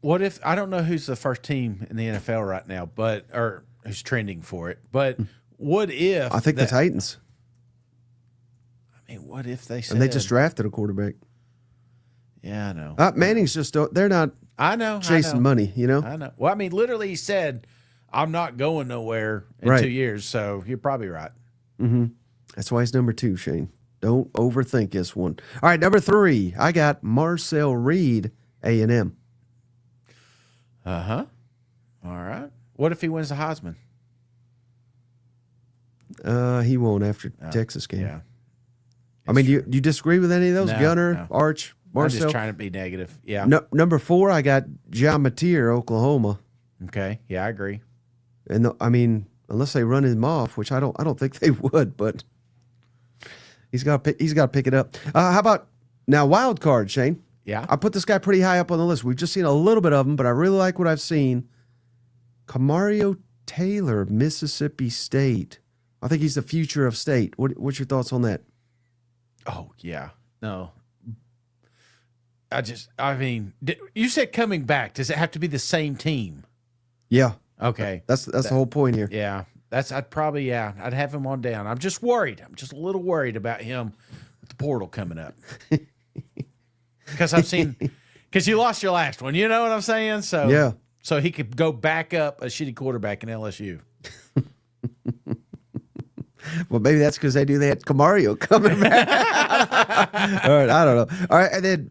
S2: What if I don't know who's the first team in the NFL right now, or who's trending for it? But what if
S1: I think the Titans.
S2: I mean, what if they said?
S1: And they just drafted a quarterback.
S2: Yeah, I know.
S1: Manning's they're not.
S2: I know
S1: chasing money.
S2: I know. Well, I mean, literally, he said, "I'm not going nowhere in 2 years." So you're probably right.
S1: Mm-hmm. That's why he's number 2, Shane. Don't overthink this one. All right, number 3. I got Marcel Reed, A&M.
S2: All right. What if he wins the Heisman?
S1: He won't after Texas game.
S2: Yeah.
S1: I mean, do you disagree with any of those?
S2: No,
S1: Gunner,
S2: no.
S1: Arch, Marcel?
S2: I'm just trying to be negative. Yeah.
S1: No, number 4, I got John Mateer, Oklahoma.
S2: Okay. Yeah, I agree.
S1: And unless they run him off, which I don't think they would, but he's got to pick it up. How about now wild card, Shane?
S2: Yeah.
S1: I put this guy pretty high up on the list. We've just seen a little bit of him, but I really like what I've seen. Camario Taylor, Mississippi State. I think he's the future of state. What's your thoughts on that?
S2: Oh, yeah. No. You said coming back. Does it have to be the same team?
S1: Yeah.
S2: Okay.
S1: That's the whole point here.
S2: Yeah. I'd have him on down. I'm just worried. I'm just a little worried about him with the portal coming up. Because you lost your last one. You know what I'm saying? So
S1: yeah.
S2: So he could go back up a shitty quarterback in LSU.
S1: Well, maybe that's because they had Camario coming back. All right, I don't know. All right, and then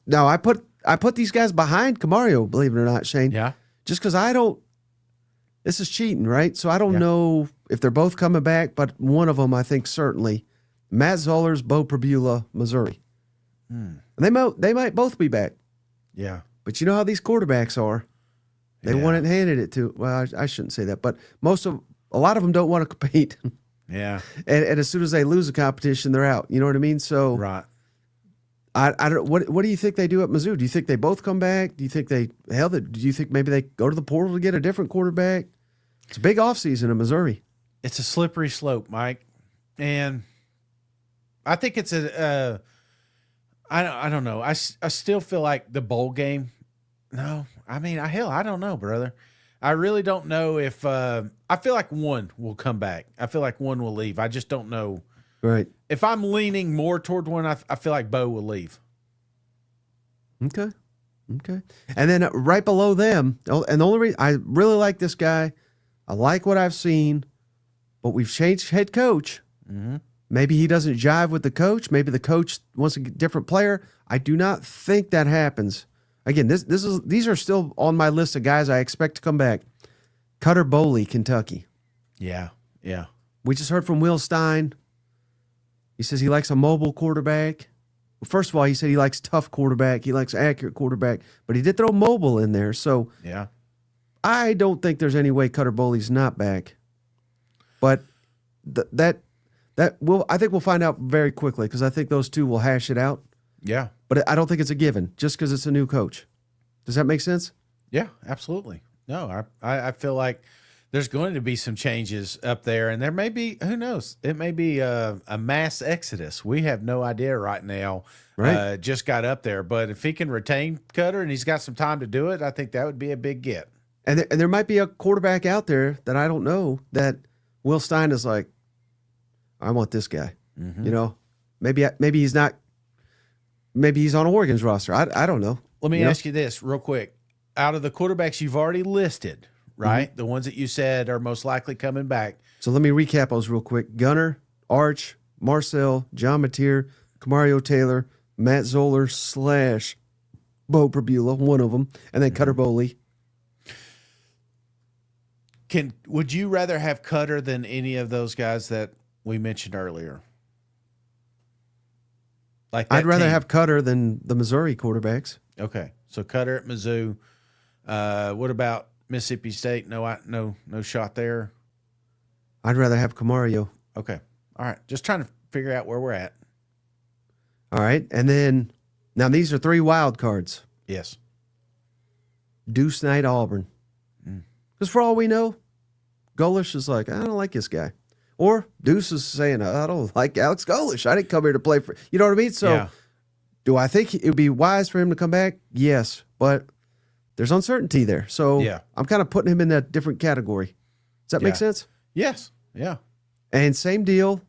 S1: no, I put these guys behind Camario, believe it or not, Shane.
S2: Yeah.
S1: Just because I don't. This is cheating, right? So I don't know if they're both coming back, but one of them I think certainly. Matt Zollers, Bo Prabula, Missouri. And they might both be back.
S2: Yeah.
S1: But you know how these quarterbacks are. They want it handed it to. Well, I shouldn't say that, but a lot of them don't want to compete.
S2: Yeah.
S1: And as soon as they lose a competition, they're out. You know what I mean? So
S2: right.
S1: I don't. What do you think they do at Mizzou? Do you think they both come back? Do you think do you think maybe they go to the portal to get a different quarterback? It's a big offseason in Missouri.
S2: It's a slippery slope, Mike, and I think it's I don't know. I still feel like the bowl game. No, I mean, I don't know, brother. I really don't know if I feel like one will come back. I feel like one will leave. I just don't know.
S1: Right.
S2: If I'm leaning more toward one, I feel like Bo will leave.
S1: Okay. And then right below them, and the only reason I really like this guy, I like what I've seen, but we've changed head coach.
S2: Mm-hmm.
S1: Maybe he doesn't jive with the coach. Maybe the coach wants a different player. I do not think that happens. Again, these are still on my list of guys I expect to come back. Cutter Boley, Kentucky.
S2: Yeah.
S1: We just heard from Will Stein. He says he likes a mobile quarterback. Well, first of all, he said he likes tough quarterback. He likes accurate quarterback, but he did throw mobile in there. So
S2: yeah,
S1: I don't think there's any way Cutter Boley's not back. But I think we'll find out very quickly because I think those two will hash it out.
S2: Yeah.
S1: But I don't think it's a given just because it's a new coach. Does that make sense?
S2: Yeah, absolutely. No, I feel like there's going to be some changes up there, and there may be, who knows, it may be a mass exodus. We have no idea right now.
S1: Right.
S2: Just got up there. But if he can retain Cutter and he's got some time to do it, I think that would be a big get.
S1: And there might be a quarterback out there that I don't know that Will Stein is like, I want this guy.
S2: Mm-hmm.
S1: You know, maybe he's not. Maybe he's on Oregon's roster. I don't know.
S2: Let me ask you this real quick. Out of the quarterbacks you've already listed, right? Mm-hmm. The ones that you said are most likely coming back.
S1: So let me recap those real quick. Gunner, Arch, Marcel, John Mateer, Kamario Taylor, Matt Zoller / Bo Prabula, one of them, and then Cutter Boley.
S2: Would you rather have Cutter than any of those guys that we mentioned earlier? Like
S1: I'd rather have Cutter than the Missouri quarterbacks.
S2: Okay, so Cutter at Mizzou. What about Mississippi State? No shot there.
S1: I'd rather have Kamario.
S2: Okay, all right. Just trying to figure out where we're at.
S1: All right, and then now these are 3 wild cards.
S2: Yes.
S1: Deuce Knight, Auburn. Because for all we know, Golish is like, I don't like this guy. Or Deuce is saying, I don't like Alex Golish. I didn't come here to play for, you know what I mean? So do I think it would be wise for him to come back? Yes, but there's uncertainty there. So I'm kind of putting him in that different category. Does that make sense?
S2: Yes. Yeah.
S1: And same deal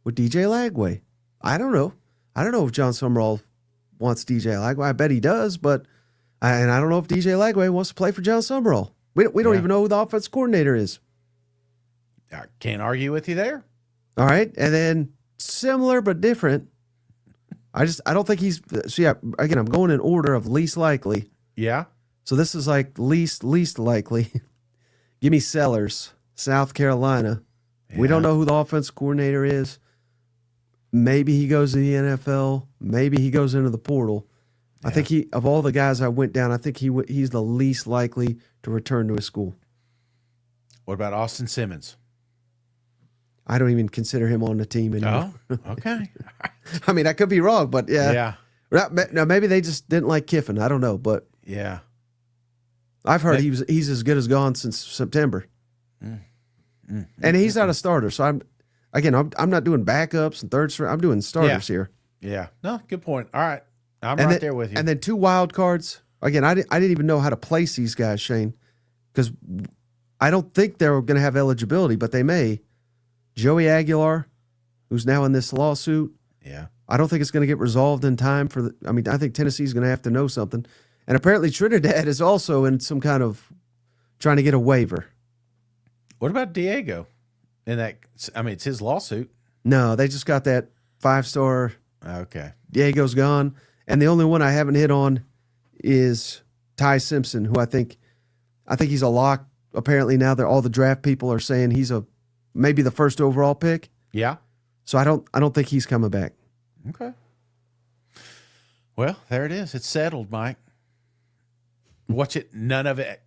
S1: with DJ Lagway. I don't know. I don't know if John Summerall wants DJ Lagway. I bet he does, but I don't know if DJ Lagway wants to play for John Summerall. We don't even know who the offense coordinator is.
S2: I can't argue with you there.
S1: All right. And then similar but different. I don't think he's again, I'm going in order of least likely.
S2: Yeah.
S1: So this is like least likely. Give me Sellers, South Carolina. Yeah. We don't know who the offense coordinator is. Maybe he goes to the NFL. Maybe he goes into the portal. Yeah. I think of all the guys I went down, I think he's the least likely to return to his school.
S2: What about Austin Simmons?
S1: I don't even consider him on the team anymore.
S2: Oh, okay.
S1: I mean, I could be wrong, but yeah. Now, maybe they just didn't like Kiffin. I don't know, but
S2: yeah,
S1: I've heard he's as good as gone since September, and he's not a starter. So I'm not doing backups and third string. I'm doing starters here.
S2: Yeah. No, good point. All right, I'm right there with you.
S1: And then 2 wild cards. Again, I didn't even know how to place these guys, Shane, because I don't think they're going to have eligibility, but they may. Joey Aguilar, who's now in this lawsuit.
S2: Yeah.
S1: I don't think it's going to get resolved in time I think Tennessee's going to have to know something. And apparently Trinidad is also in some kind of trying to get a waiver.
S2: What about Diego? It's his lawsuit.
S1: No, they just got that 5-star.
S2: Okay.
S1: Diego's gone. And the only one I haven't hit on is Ty Simpson, who I think he's a lock. Apparently now all the draft people are saying he's maybe the first overall pick.
S2: Yeah.
S1: So I don't think he's coming back.
S2: Okay. Well, there it is. It's settled, Mike. Watch it. None of it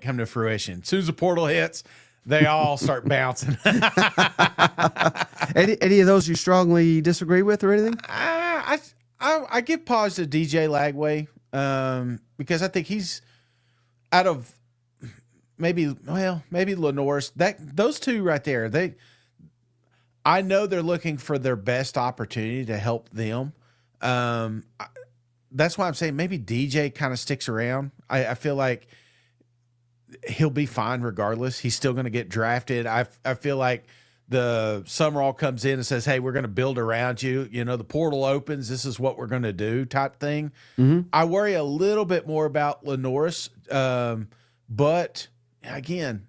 S2: come to fruition. As soon as the portal hits, they all start bouncing.
S1: Any of those you strongly disagree with or anything?
S2: I give pause to DJ Lagway because I think he's out of maybe Lenore's. Those two right there, I know they're looking for their best opportunity to help them. That's why I'm saying maybe DJ kind of sticks around. I feel like he'll be fine regardless. He's still going to get drafted. I feel like the Summerall comes in and says, hey, we're going to build around you. You know, the portal opens. This is what we're going to do type thing. I worry a little bit more about Lenoris. But again,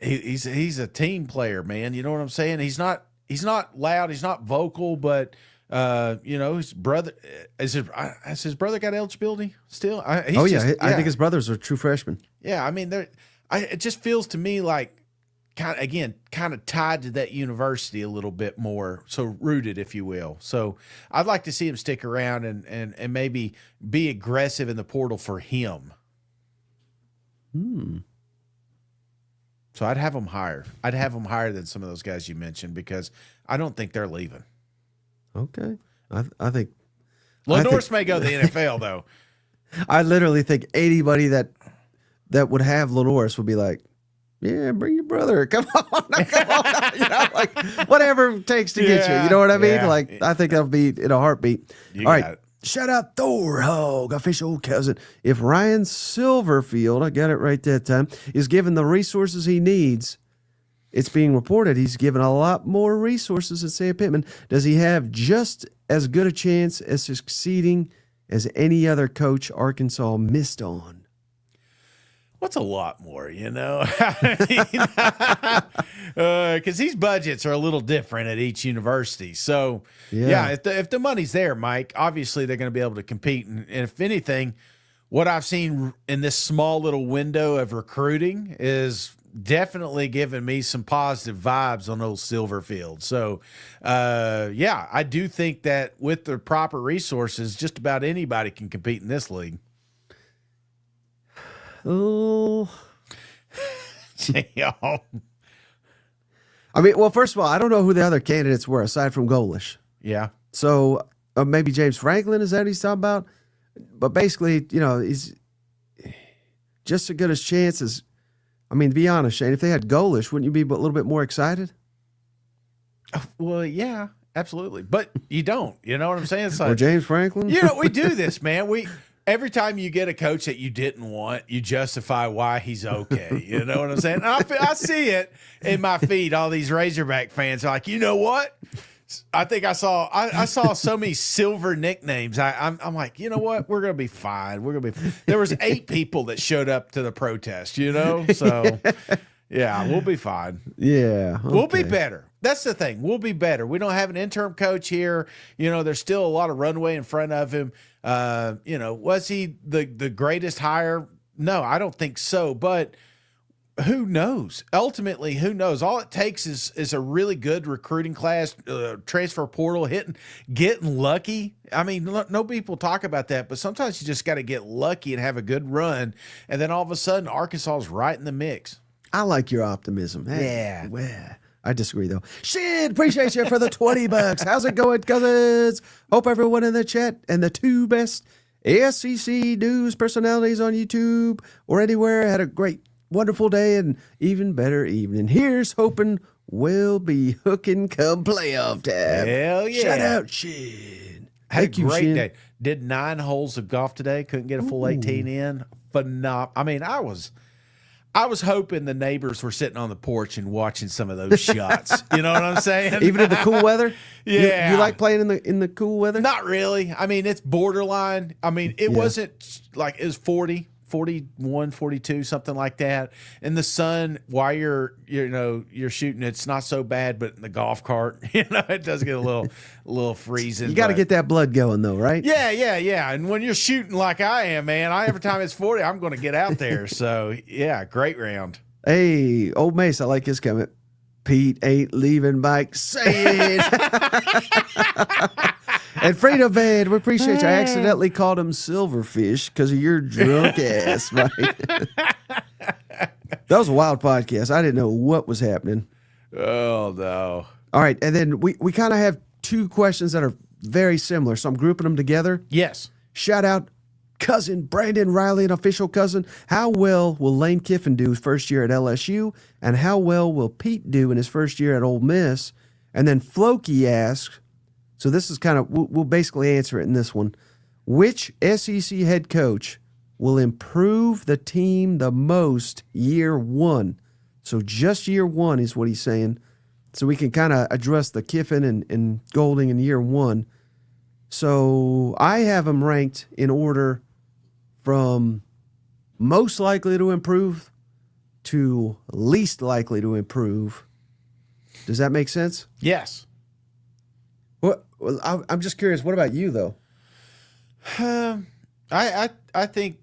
S2: he's a team player, man. You know what I'm saying? He's not loud. He's not vocal, but you know, his brother has his brother got eligibility still? I
S1: think his brothers are true freshmen.
S2: Yeah, I mean, it just feels to me like kind of tied to that university a little bit more, so rooted, if you will. So I'd like to see him stick around and maybe be aggressive in the portal for him. So I'd have them higher. I'd have them higher than some of those guys you mentioned because I don't think they're leaving.
S1: Okay, I think
S2: Lenoris may go to the NFL though.
S1: I literally think anybody that would have Lenoris would be like, yeah, bring your brother. Come on. Come on. You know, like whatever it takes to get you. You know what I mean?
S2: Yeah.
S1: Like, I think that'll be in a heartbeat.
S2: You
S1: All
S2: got
S1: right.
S2: it.
S1: Shout out Thor Hog, official cousin. If Ryan Silverfield, I got it right that time, is given the resources he needs, it's being reported he's given a lot more resources than Sam Pittman. Does he have just as good a chance at succeeding as any other coach Arkansas missed on?
S2: What's a lot more, you know? Because these budgets are a little different at each university. So, yeah, if the money's there, Mike, obviously they're going to be able to compete. And if anything, what I've seen in this small little window of recruiting is definitely giving me some positive vibes on old Silverfield. So, yeah, I do think that with the proper resources, just about anybody can compete in this league.
S1: Oh,
S2: Y'all.
S1: I mean, well, first of all, I don't know who the other candidates were aside from Golish.
S2: Yeah.
S1: So maybe James Franklin, is that what he's talking about? But basically, you know, he's just as good as chances. I mean, to be honest, Shane, if they had Golish, wouldn't you be a little bit more excited?
S2: Well, yeah, absolutely. But you don't. You know what I'm saying? It's like,
S1: Or James Franklin?
S2: you know, we do this, man. Every time you get a coach that you didn't want, you justify why he's okay. You know what I'm saying? I see it in my feed. All these Razorback fans are like, you know what? I think I saw so many silver nicknames. I'm like, you know what? We're gonna be fine. We're gonna be. There was 8 people that showed up to the protest. You know, so yeah, we'll be fine.
S1: Yeah, okay.
S2: We'll be better. That's the thing. We'll be better. We don't have an interim coach here. You know, there's still a lot of runway in front of him. You know, was he the greatest hire? No, I don't think so. But who knows? Ultimately, who knows? All it takes is a really good recruiting class, transfer portal, getting lucky. I mean, no people talk about that, but sometimes you just got to get lucky and have a good run, and then all of a sudden, Arkansas is right in the mix.
S1: I like your optimism. Hey,
S2: Yeah.
S1: Well, I disagree, though. Shit, appreciate you for the $20. How's it going, cousins? Hope everyone in the chat and the 2 best SEC news personalities on YouTube or anywhere had a great, wonderful day and even better evening. Here's hoping we'll be hooking come playoff time.
S2: Hell yeah.
S1: Shout out, Shin.
S2: Had
S1: Thank
S2: a
S1: you,
S2: great
S1: Shin.
S2: day. Did 9 holes of golf today. Couldn't get a full 18 in. Phenomenal. I mean, I was hoping the neighbors were sitting on the porch and watching some of those shots. You know what I'm saying?
S1: Even in the cool weather?
S2: Yeah.
S1: You like playing in the cool weather?
S2: Not really. I mean, it's borderline. I mean, it wasn't like it was 40, 41, 42, something like that. And the sun, while you're shooting, it's not so bad, but in the golf cart, it does get a little freezing.
S1: You got to get that blood going, though, right?
S2: Yeah. And when you're shooting like I am, man, every time it's 40, I'm going to get out there. So, yeah, great round.
S1: Hey, Old Mace, I like his comment. Pete ain't leaving Mike. Say it. And Fredo Van, we appreciate you. I accidentally called him Silverfish because of your drunk ass, right? That was a wild podcast. I didn't know what was happening.
S2: Oh, no.
S1: All right, and then we kind of have 2 questions that are very similar, so I'm grouping them together.
S2: Yes.
S1: Shout out cousin Brandon Riley, an official cousin. How well will Lane Kiffin do his first year at LSU? And how well will Pete do in his first year at Ole Miss? And then Floki asks, So this is kind of, we'll basically answer it in this one. Which SEC head coach will improve the team the most year one? So just year one is what he's saying. So we can kind of address the Kiffin and Golding in year one. So I have them ranked in order from most likely to improve to least likely to improve. Does that make sense?
S2: Yes.
S1: Well, I'm just curious. What about you, though?
S2: I think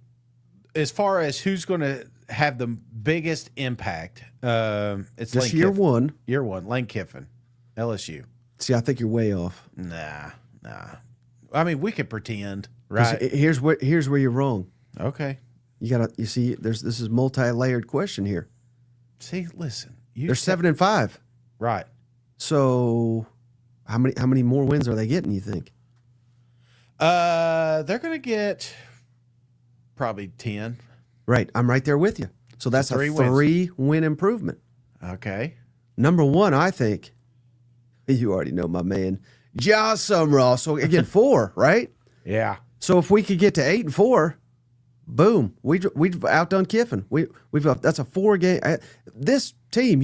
S2: as far as who's going to have the biggest impact, it's
S1: Just
S2: Lane
S1: year
S2: Kiffin.
S1: one.
S2: Year one, Lane Kiffin, LSU.
S1: See, I think you're way off.
S2: Nah. I mean, we could pretend, right?
S1: Here's where you're wrong.
S2: Okay.
S1: You see, this is multi-layered question here.
S2: See, listen.
S1: They're 7-5.
S2: Right.
S1: So how many more wins are they getting, you think?
S2: They're going to get probably 10.
S1: Right. I'm right there with you. So that's a 3-win improvement.
S2: Okay.
S1: Number one, I think, you already know my man, John Sumrall. So again, 4, right?
S2: Yeah.
S1: So if we could get to 8-4, boom, we've outdone Kiffin. That's a 4-game. This team,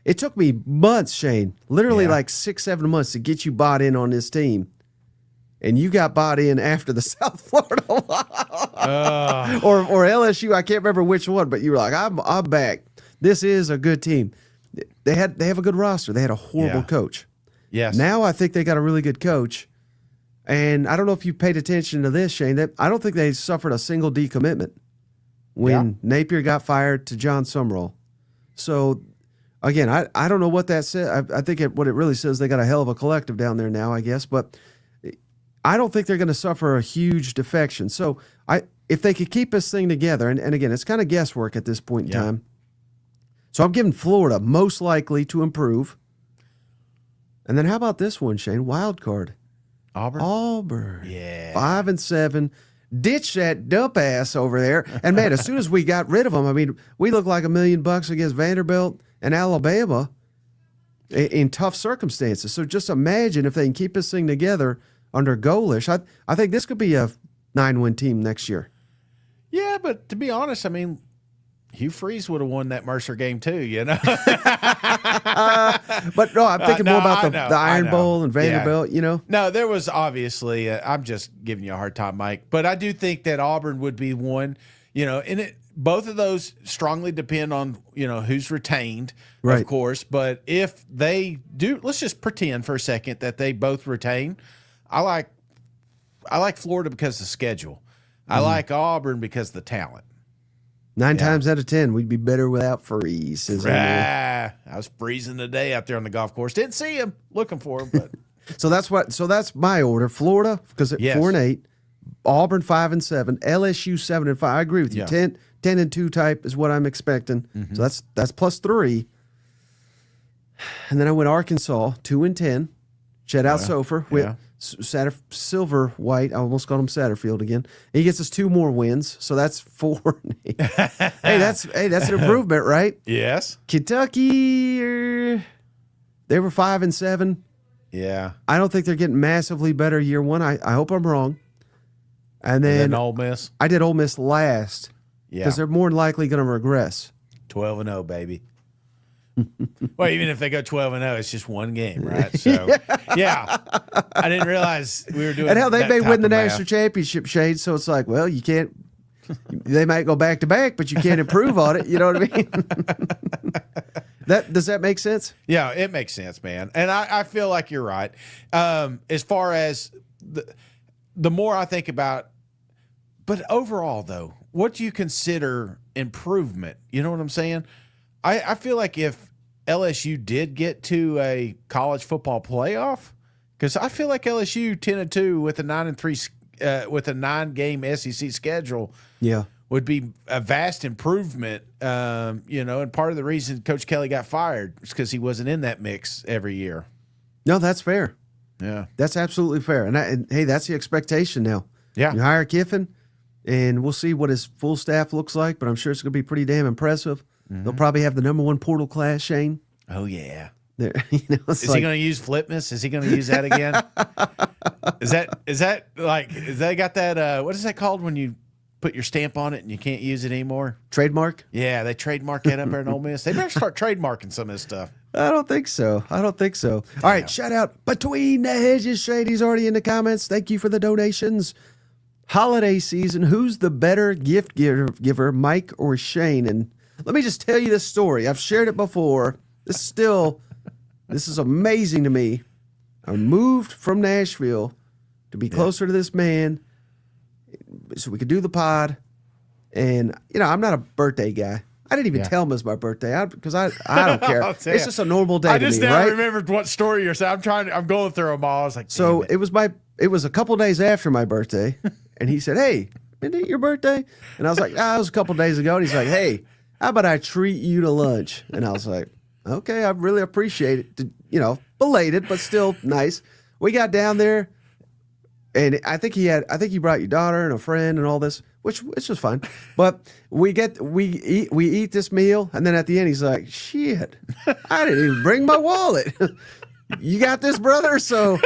S1: it took me months, Shane, literally like 6-7 months to get you bought in on this team. And you got bought in after the South Florida or LSU. I can't remember which one, but you were like, I'm back. This is a good team. They have a good roster. They had a horrible coach.
S2: Yes.
S1: Now I think they got a really good coach. And I don't know if you paid attention to this, Shane. I don't think they suffered a single decommitment when Napier got fired to John Sumrall. So, again, I don't know what that says. I think what it really says, they got a hell of a collective down there now, I guess. But I don't think they're going to suffer a huge defection. So if they could keep this thing together, and again, it's kind of guesswork at this point in time. So I'm giving Florida most likely to improve. And then how about this one, Shane? Wild card. Auburn.
S2: Yeah.
S1: 5-7. Ditch that dump ass over there. And man, as soon as we got rid of them, I mean, we looked like $1 million against Vanderbilt and Alabama in tough circumstances. So just imagine if they can keep this thing together under Golish. I think this could be a 9-win team next year.
S2: Yeah, but to be honest, I mean, Hugh Freeze would have won that Mercer game too, you know.
S1: But no, I'm thinking more about the Iron Bowl and Vanderbilt, you know.
S2: No, there was obviously, I'm just giving you a hard time, Mike. But I do think that Auburn would be one, you know, and both of those strongly depend on, you know, who's retained, of course. But if they do, let's just pretend for a second that they both retain. I like Florida because of the schedule. I like Auburn because of the talent.
S1: 9 times out of 10, we'd be better without Freeze.
S2: I was freezing today out there on the golf course. Didn't see him. Looking for him, but
S1: So that's my order. Florida, because at 4-8, Auburn 5-7, LSU 7-5. I agree with you. 10-2 type is what I'm expecting. So that's +3. And then I went Arkansas 2-10. Shed out Sofer with Silver White. I almost called him Satterfield again. He gets us 2 more wins, so that's 4. Hey, that's an improvement, right?
S2: Yes.
S1: Kentucky, they were 5-7.
S2: Yeah.
S1: I don't think they're getting massively better year one. I hope I'm wrong. And then
S2: Ole Miss.
S1: I did Ole Miss last
S2: because
S1: they're more than likely going to regress.
S2: 12-0, baby. Well, even if they go 12-0, it's just one game, right? So, I didn't realize we were doing.
S1: And hell, they may win the national championship, Shade. So it's like, well, you can't. They might go back to back, but you can't improve on it. You know what I mean? Does that make sense?
S2: Yeah, it makes sense, man. And I feel like you're right. As far as the more I think about, but overall, though, what do you consider improvement? You know what I'm saying? I feel like if LSU did get to a college football playoff, because I feel like LSU 10-2 with a 9-3 with a 9-game SEC schedule, would be a vast improvement. You know, and part of the reason Coach Kelly got fired is because he wasn't in that mix every year.
S1: No, that's fair.
S2: Yeah,
S1: that's absolutely fair. And hey, that's the expectation now.
S2: Yeah,
S1: you hire Kiffin, and we'll see what his full staff looks like. But I'm sure it's going to be pretty damn impressive. They'll probably have the #1 portal class, Shane.
S2: Oh, yeah. Is he going to use Flipmas? Is he going to use that again? Is that they got that? What is that called when you put your stamp on it and you can't use it anymore?
S1: Trademark?
S2: Yeah, they trademark that up there in Ole Miss. They better start trademarking some of this stuff.
S1: I don't think so. All right, shout out Between the Hedges. Shady's already in the comments. Thank you for the donations. Holiday season, who's the better gift giver, Mike or Shane? And let me just tell you this story. I've shared it before. This is amazing to me. I moved from Nashville to be closer to this man so we could do the pod. And, I'm not a birthday guy. I didn't even tell him it was my birthday because I don't care. It's just a normal day to me, right? I just now
S2: remembered what story you're saying. I'm going through them all. I was like,
S1: so it was a couple days after my birthday, and he said, "Hey, isn't it your birthday?" And I was like, it was a couple days ago. And he's like, "Hey, how about I treat you to lunch?" And I was like, "Okay, I really appreciate it." Belated, but still nice. We got down there, and I think he brought your daughter and a friend and all this, which was fine. But we eat this meal, and then at the end he's like, "Shit, I didn't even bring my wallet." You got this, brother? So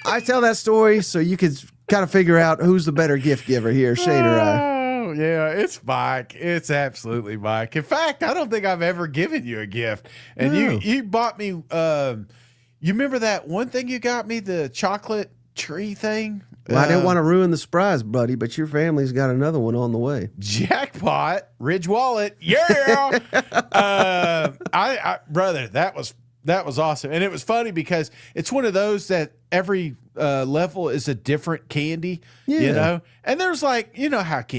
S1: I tell that story so you could kind of figure out who's the better gift giver here, Shane or I.
S2: Oh, yeah, it's Mike. It's absolutely Mike. In fact, I don't think I've ever given you a gift. And you bought me, you remember that one thing you got me, the chocolate tree thing?
S1: Well, I didn't want to ruin the surprise, buddy, but your family's got another one on the way.
S2: Jackpot, Ridge Wallet. Yeah. Brother, that was awesome. And it was funny because it's one of those that every level is a different candy, and there's how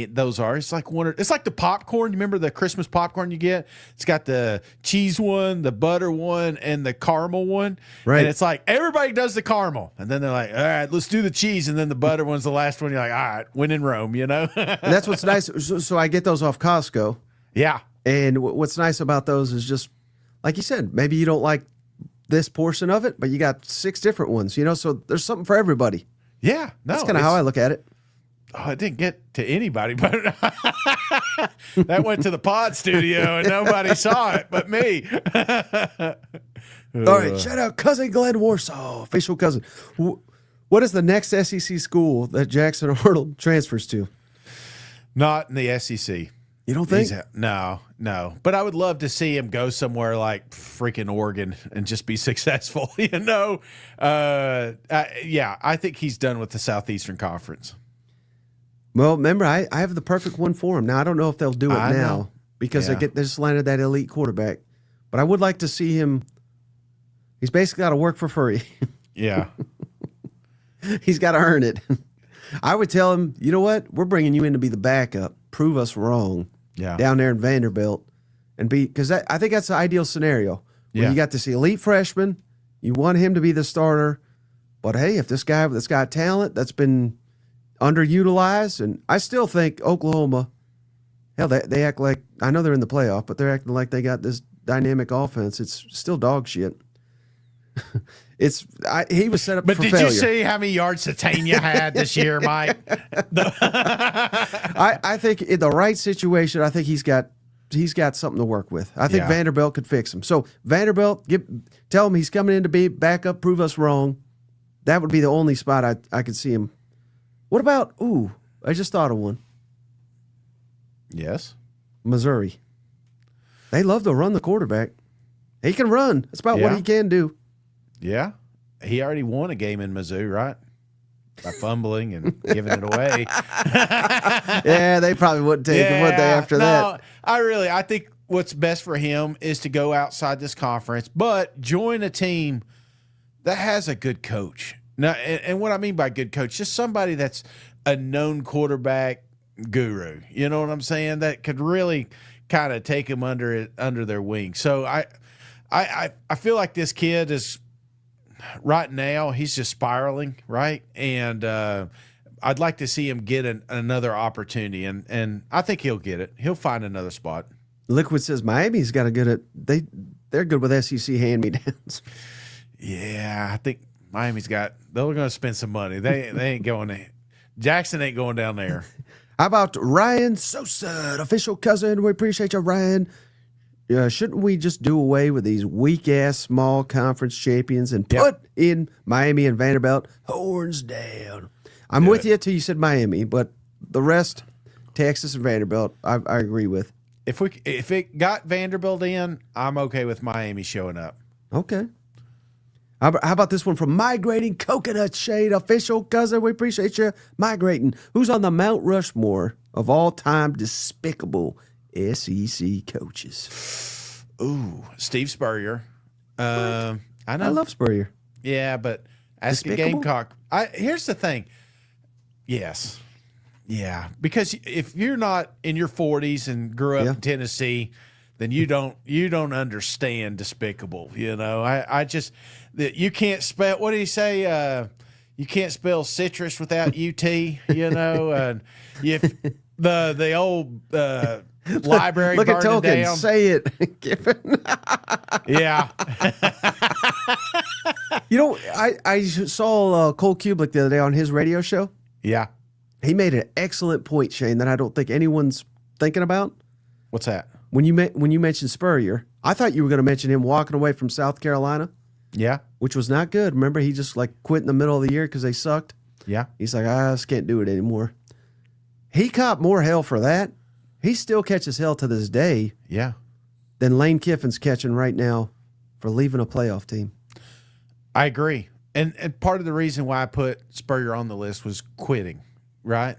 S2: those are. It's like it's like the popcorn. You remember the Christmas popcorn you get? It's got the cheese one, the butter one, and the caramel one. Right. And it's like everybody does the caramel. And then they're like, all right, let's do the cheese. And then the butter one's the last one. You're like, all right, win in Rome, And
S1: that's what's nice. So I get those off Costco.
S2: Yeah.
S1: And what's nice about those is just, like you said, maybe you don't like this portion of it, but you got 6 different ones, so there's something for everybody.
S2: Yeah,
S1: that's kind of how I look at it.
S2: Oh, it didn't get to anybody, but that went to the pod studio and nobody saw it but me.
S1: All right, shout out cousin Glenn Warsaw, official cousin. What is the next SEC school that Jackson Arnold transfers to?
S2: Not in the SEC.
S1: You don't think?
S2: No. But I would love to see him go somewhere like freaking Oregon and just be successful, I think he's done with the Southeastern Conference.
S1: Well, remember, I have the perfect one for him. Now, I don't know if they'll do it now because they just landed that elite quarterback. But I would like to see him. He's basically got to work for free.
S2: Yeah.
S1: He's got to earn it. I would tell him, you know what? We're bringing you in to be the backup. Prove us wrong.
S2: Yeah.
S1: Down there in Vanderbilt. And because I think that's the ideal scenario. Where you got this elite freshman. You want him to be the starter. But hey, if this guy that's got talent that's been underutilized, and I still think Oklahoma, hell, they act like, I know they're in the playoff, but they're acting like they got this dynamic offense. It's still dog shit. He was set up for failure.
S2: But did you see how many yards Satania had this year, Mike?
S1: I think in the right situation, I think he's got something to work with. I think Vanderbilt could fix him. So Vanderbilt, tell him he's coming in to be backup, prove us wrong. That would be the only spot I could see him. What about, I just thought of one.
S2: Yes.
S1: Missouri. They love to run the quarterback. He can run. That's about what he can do.
S2: Yeah. He already won a game in Mizzou, right? By fumbling and giving it away.
S1: Yeah, they probably wouldn't take him, would they, after that?
S2: I think what's best for him is to go outside this conference, but join a team that has a good coach. Now, and what I mean by good coach, just somebody that's a known quarterback guru. You know what I'm saying? That could really kind of take him under their wing. So I feel like this kid is right now, he's just spiraling, right? And I'd like to see him get another opportunity, and I think he'll get it. He'll find another spot. Liquid
S1: says Miami's got a good they're good with SEC hand-me-downs.
S2: Yeah, I think Miami's they're going to spend some money. They ain't going there. Jackson ain't going down there.
S1: How about Ryan Sosa, official cousin? We appreciate you, Ryan. shouldn't we just do away with these weak-ass small conference champions and put in Miami and Vanderbilt? Horns down. I'm with you till you said Miami, but the rest, Texas and Vanderbilt, I agree with.
S2: If it got Vanderbilt in, I'm okay with Miami showing up.
S1: Okay. How about this one from Migrating Coconut Shade official cousin? We appreciate you migrating. Who's on the Mount Rushmore of all-time despicable SEC coaches?
S2: Ooh, Steve Spurrier. I know.
S1: I love Spurrier.
S2: Yeah, but as a Gamecock, here's the thing. Yes. Yeah, because if you're not in your 40s and grew up in Tennessee, then you don't understand despicable. You know, I just you can't spell. What did he say? You can't spell citrus without UT. You know, and if the old library
S1: look at
S2: burning
S1: Tolkien.
S2: down.
S1: Say it, Kiffin.
S2: Yeah.
S1: You know, I saw Cole Kubelik the other day on his radio show.
S2: Yeah.
S1: He made an excellent point, Shane, that I don't think anyone's thinking about.
S2: What's that?
S1: When you mentioned Spurrier, I thought you were going to mention him walking away from South Carolina.
S2: Yeah.
S1: Which was not good. Remember, he just quit in the middle of the year because they sucked.
S2: Yeah.
S1: He's like, I just can't do it anymore. He caught more hell for that. He still catches hell to this day.
S2: Yeah.
S1: Than Lane Kiffin's catching right now for leaving a playoff team.
S2: I agree. And part of the reason why I put Spurrier on the list was quitting, right?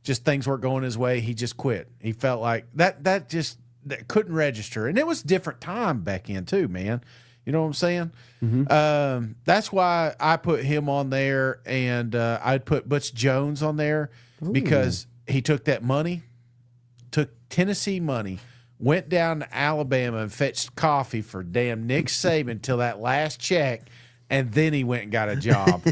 S2: Just things weren't going his way. He just quit. He felt like that couldn't register. And it was a different time back in too, man. You know what I'm saying? Mm-hmm. That's why I put him on there, and I'd put Butch Jones on there because he took that money, took Tennessee money, went down to Alabama and fetched coffee for damn Nick Saban till that last check, and then he went and got a job.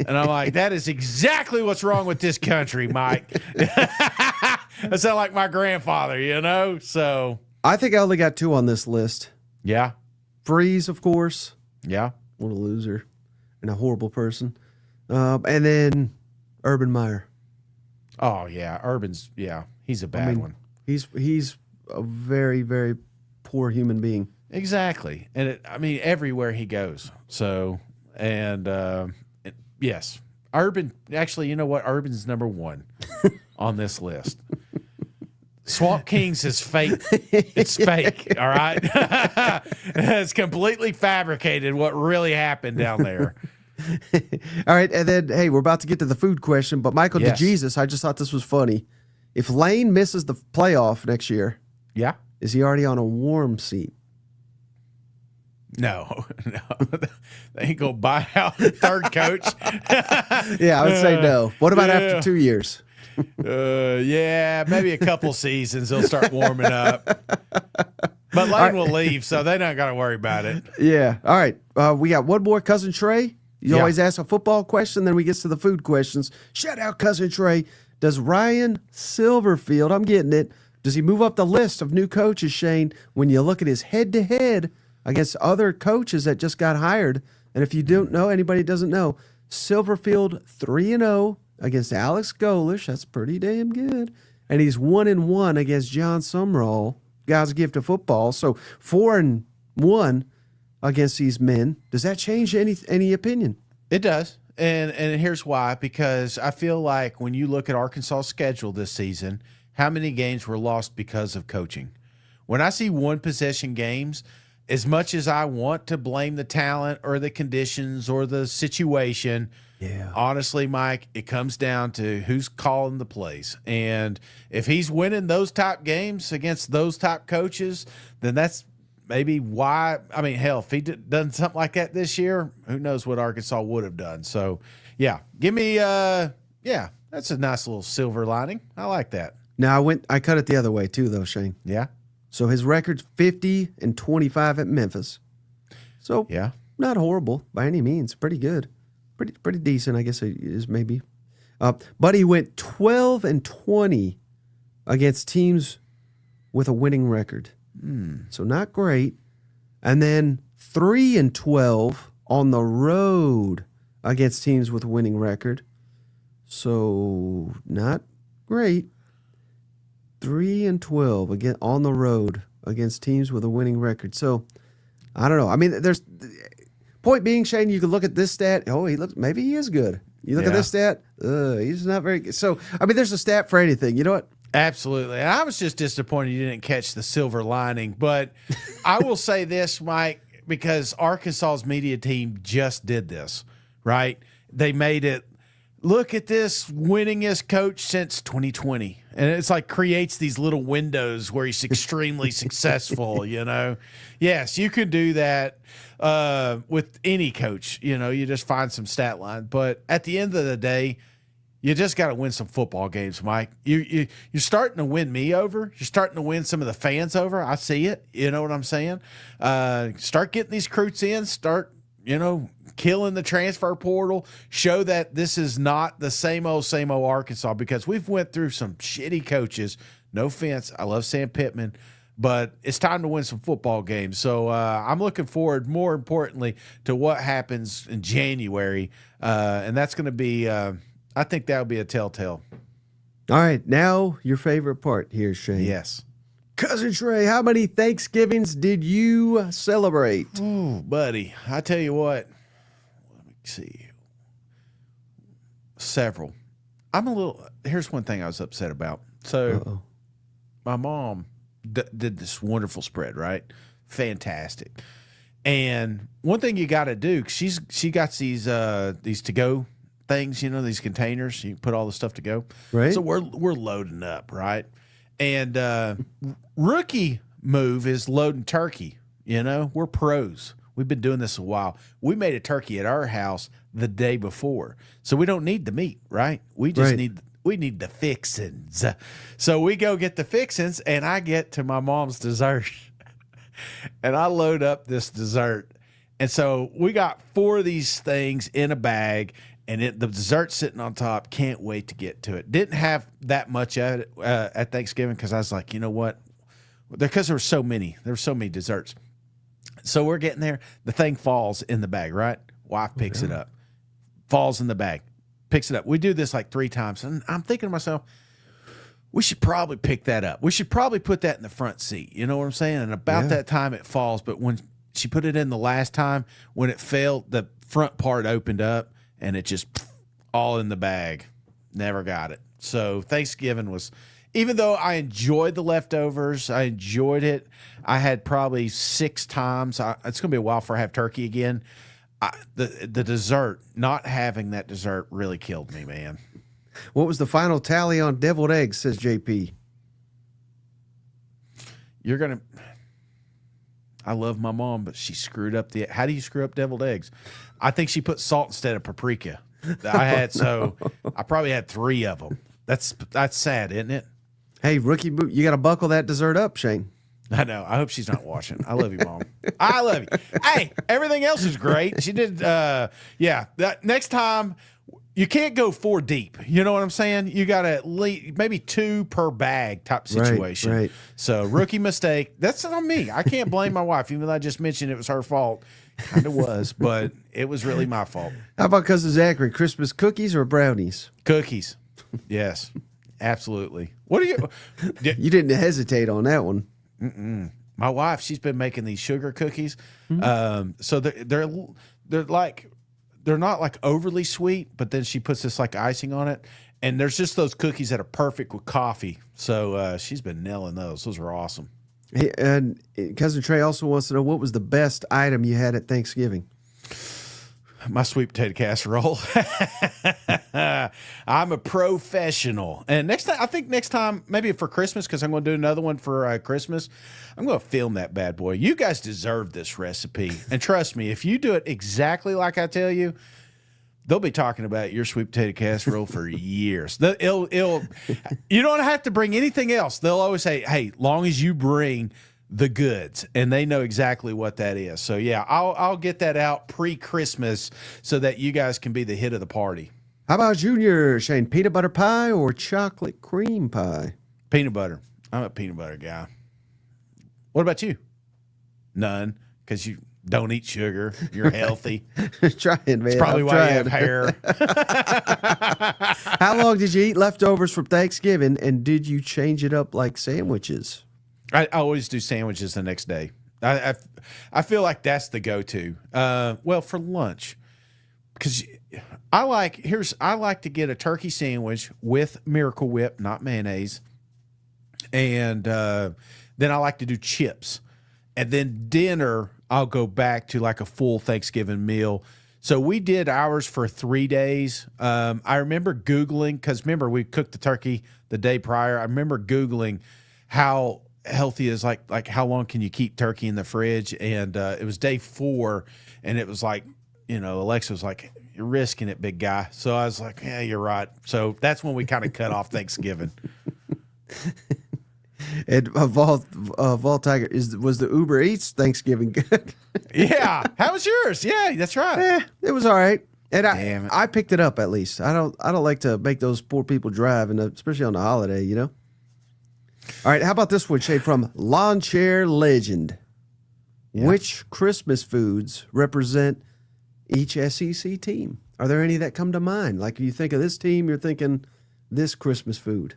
S2: And I'm like, that is exactly what's wrong with this country, Mike. I sound like my grandfather, you know? So
S1: I think I only got two on this list.
S2: Yeah.
S1: Freeze, of course.
S2: Yeah.
S1: What a loser and a horrible person. And then Urban Meyer.
S2: Oh, yeah. Urban's, he's a bad one.
S1: He's a very, very poor human being.
S2: Exactly. And everywhere he goes. So, and yes, Urban, actually, you know what? Urban's number one on this list. Swamp Kings is fake. It's fake. All right. It's completely fabricated what really happened down there.
S1: All right. And then, hey, we're about to get to the food question, but Michael DeJesus, I just thought this was funny. If Lane misses the playoff next year, is he already on a warm seat?
S2: No. They ain't going to buy out the third coach.
S1: Yeah, I would say no. What about after 2 years?
S2: Maybe a couple seasons they'll start warming up. But Lane will leave, so they not got to worry about it.
S1: Yeah. All right. We got one more, Cousin Trey. You always ask a football question, then we get to the food questions. Shout out, Cousin Trey. Does Ryan Silverfield, I'm getting it, does he move up the list of new coaches, Shane, when you look at his head-to-head against other coaches that just got hired? And if you don't know, anybody doesn't know, Silverfield 3-0 against Alex Golish. That's pretty damn good. And he's 1-1 against John Sumrall, God's gift of football. So 4-1 against these men. Does that change any opinion?
S2: It does. And here's why. Because I feel like when you look at Arkansas' schedule this season, how many games were lost because of coaching? When I see one-possession games, as much as I want to blame the talent or the conditions or the situation, honestly, Mike, it comes down to who's calling the plays. And if he's winning those top games against those top coaches, then that's maybe why. I mean, hell, if he done something like that this year, who knows what Arkansas would have done. So, give me, that's a nice little silver lining. I like that.
S1: Now, I cut it the other way too, though, Shane.
S2: Yeah.
S1: So his record's 50-25 at Memphis. So not horrible by any means. Pretty good. Pretty decent, I guess it is maybe. But he went 12-20 against teams with a winning record. So not great. And then 3-12 on the road against teams with a winning record. So not great. 3-12 again on the road against teams with a winning record. So I don't know. I mean, there's point being, Shane, you can look at this stat. Oh, maybe he is good. You look at this stat. He's not very good. So I mean, there's a stat for anything. You know what?
S2: Absolutely. And I was just disappointed you didn't catch the silver lining. But I will say this, Mike, because Arkansas's media team just did this, right? They made it, look at this winningest coach since 2020. And it's like creates these little windows where he's extremely successful, you know? Yes, you can do that with any coach. You know, you just find some stat line. But at the end of the day, you just got to win some football games, Mike. You're starting to win me over. You're starting to win some of the fans over. I see it. You know what I'm saying? Start getting these recruits in. Start, killing the transfer portal. Show that this is not the same old Arkansas, because we've went through some shitty coaches. No offense. I love Sam Pittman. But it's time to win some football games. So I'm looking forward, more importantly, to what happens in January. And that's going to be I think that would be a telltale.
S1: All right, now your favorite part here, Shane.
S2: Yes.
S1: Cousin Trey, how many Thanksgivings did you celebrate?
S2: Ooh, buddy, I tell you what. Let me see. Several. Here's one thing I was upset about. So my mom did this wonderful spread, right? Fantastic. And one thing you got to do, 'cause she got these to-go things, these containers, you put all the stuff to go.
S1: Right.
S2: So we're loading up, right? And rookie move is loading turkey. We're pros. We've been doing this a while. We made a turkey at our house the day before, so we don't need the meat, right? We just need the fixins. So we go get the fixins, and I get to my mom's dessert, and I load up this dessert, and so we got 4 of these things in a bag. And the dessert's sitting on top. Can't wait to get to it. Didn't have that much at it at Thanksgiving because I was like, you know what? Because there were so many. There were so many desserts. So we're getting there. The thing falls in the bag, right? Wife picks it up. Falls in the bag. Picks it up. We do this like 3 times. And I'm thinking to myself, we should probably pick that up. We should probably put that in the front seat. You know what I'm saying? And about that time it falls. But when she put it in the last time, when it fell, the front part opened up. And it just all in the bag. Never got it. So Thanksgiving was, even though I enjoyed the leftovers, I enjoyed it. I had probably 6 times. It's going to be a while before I have turkey again. The dessert, not having that dessert really killed me, man.
S1: What was the final tally on deviled eggs, says JP?
S2: I love my mom, but she screwed up how do you screw up deviled eggs? I think she put salt instead of paprika. I probably had 3 of them. That's sad, isn't it?
S1: Hey, rookie, you got to buckle that dessert up, Shane.
S2: I know. I hope she's not watching. I love you, Mom. I love you. Hey, everything else is great. She did, that next time, you can't go 4 deep. You know what I'm saying? You got to at least maybe 2 per bag type situation.
S1: Right.
S2: So rookie mistake. That's on me. I can't blame my wife, even though I just mentioned it was her fault. Kind of was, but it was really my fault.
S1: How about Cousin Zachary? Christmas cookies or brownies?
S2: Cookies. Yes, absolutely. What do you?
S1: You didn't hesitate on that one.
S2: My wife, she's been making these sugar cookies. So they're not like overly sweet, but then she puts this like icing on it, and there's just those cookies that are perfect with coffee. So she's been nailing those. Those are awesome.
S1: Hey, and Cousin Trey also wants to know, what was the best item you had at Thanksgiving?
S2: My sweet potato casserole. I'm a professional. And next time, maybe for Christmas, because I'm going to do another one for Christmas, I'm going to film that bad boy. You guys deserve this recipe. And trust me, if you do it exactly like I tell you, they'll be talking about your sweet potato casserole for years. You don't have to bring anything else. They'll always say, hey, long as you bring the goods, and they know exactly what that is. So yeah, I'll get that out pre-Christmas so that you guys can be the hit of the party.
S1: How about Junior, Shane? Peanut butter pie or chocolate cream pie?
S2: Peanut butter. I'm a peanut butter guy. What about you? None, because you don't eat sugar. You're healthy.
S1: Trying, man.
S2: It's probably why you have hair.
S1: How long did you eat leftovers from Thanksgiving, and did you change it up like sandwiches?
S2: I always do sandwiches the next day. I feel like that's the go-to. Well, for lunch, because I like to get a turkey sandwich with Miracle Whip, not mayonnaise, and then I like to do chips, and then dinner I'll go back to like a full Thanksgiving meal. So we did ours for 3 days. I remember Googling, because remember we cooked the turkey the day prior. I remember Googling how healthy is like how long can you keep turkey in the fridge, and it was day 4, and it was like, Alexa was like, you're risking it, big guy. So I was like, yeah, you're right. So that's when we kind of cut off Thanksgiving.
S1: And Vault Tiger, was the Uber Eats Thanksgiving good?
S2: Yeah. How was yours? Yeah, that's right.
S1: It was all right. And
S2: Damn it.
S1: I picked it up at least. I don't like to make those poor people drive, and especially on the holiday, All right, how about this one, Shay, from Lawn Chair Legend? Yeah. Which Christmas foods represent each SEC team? Are there any that come to mind? Like, you think of this team, you're thinking this Christmas food.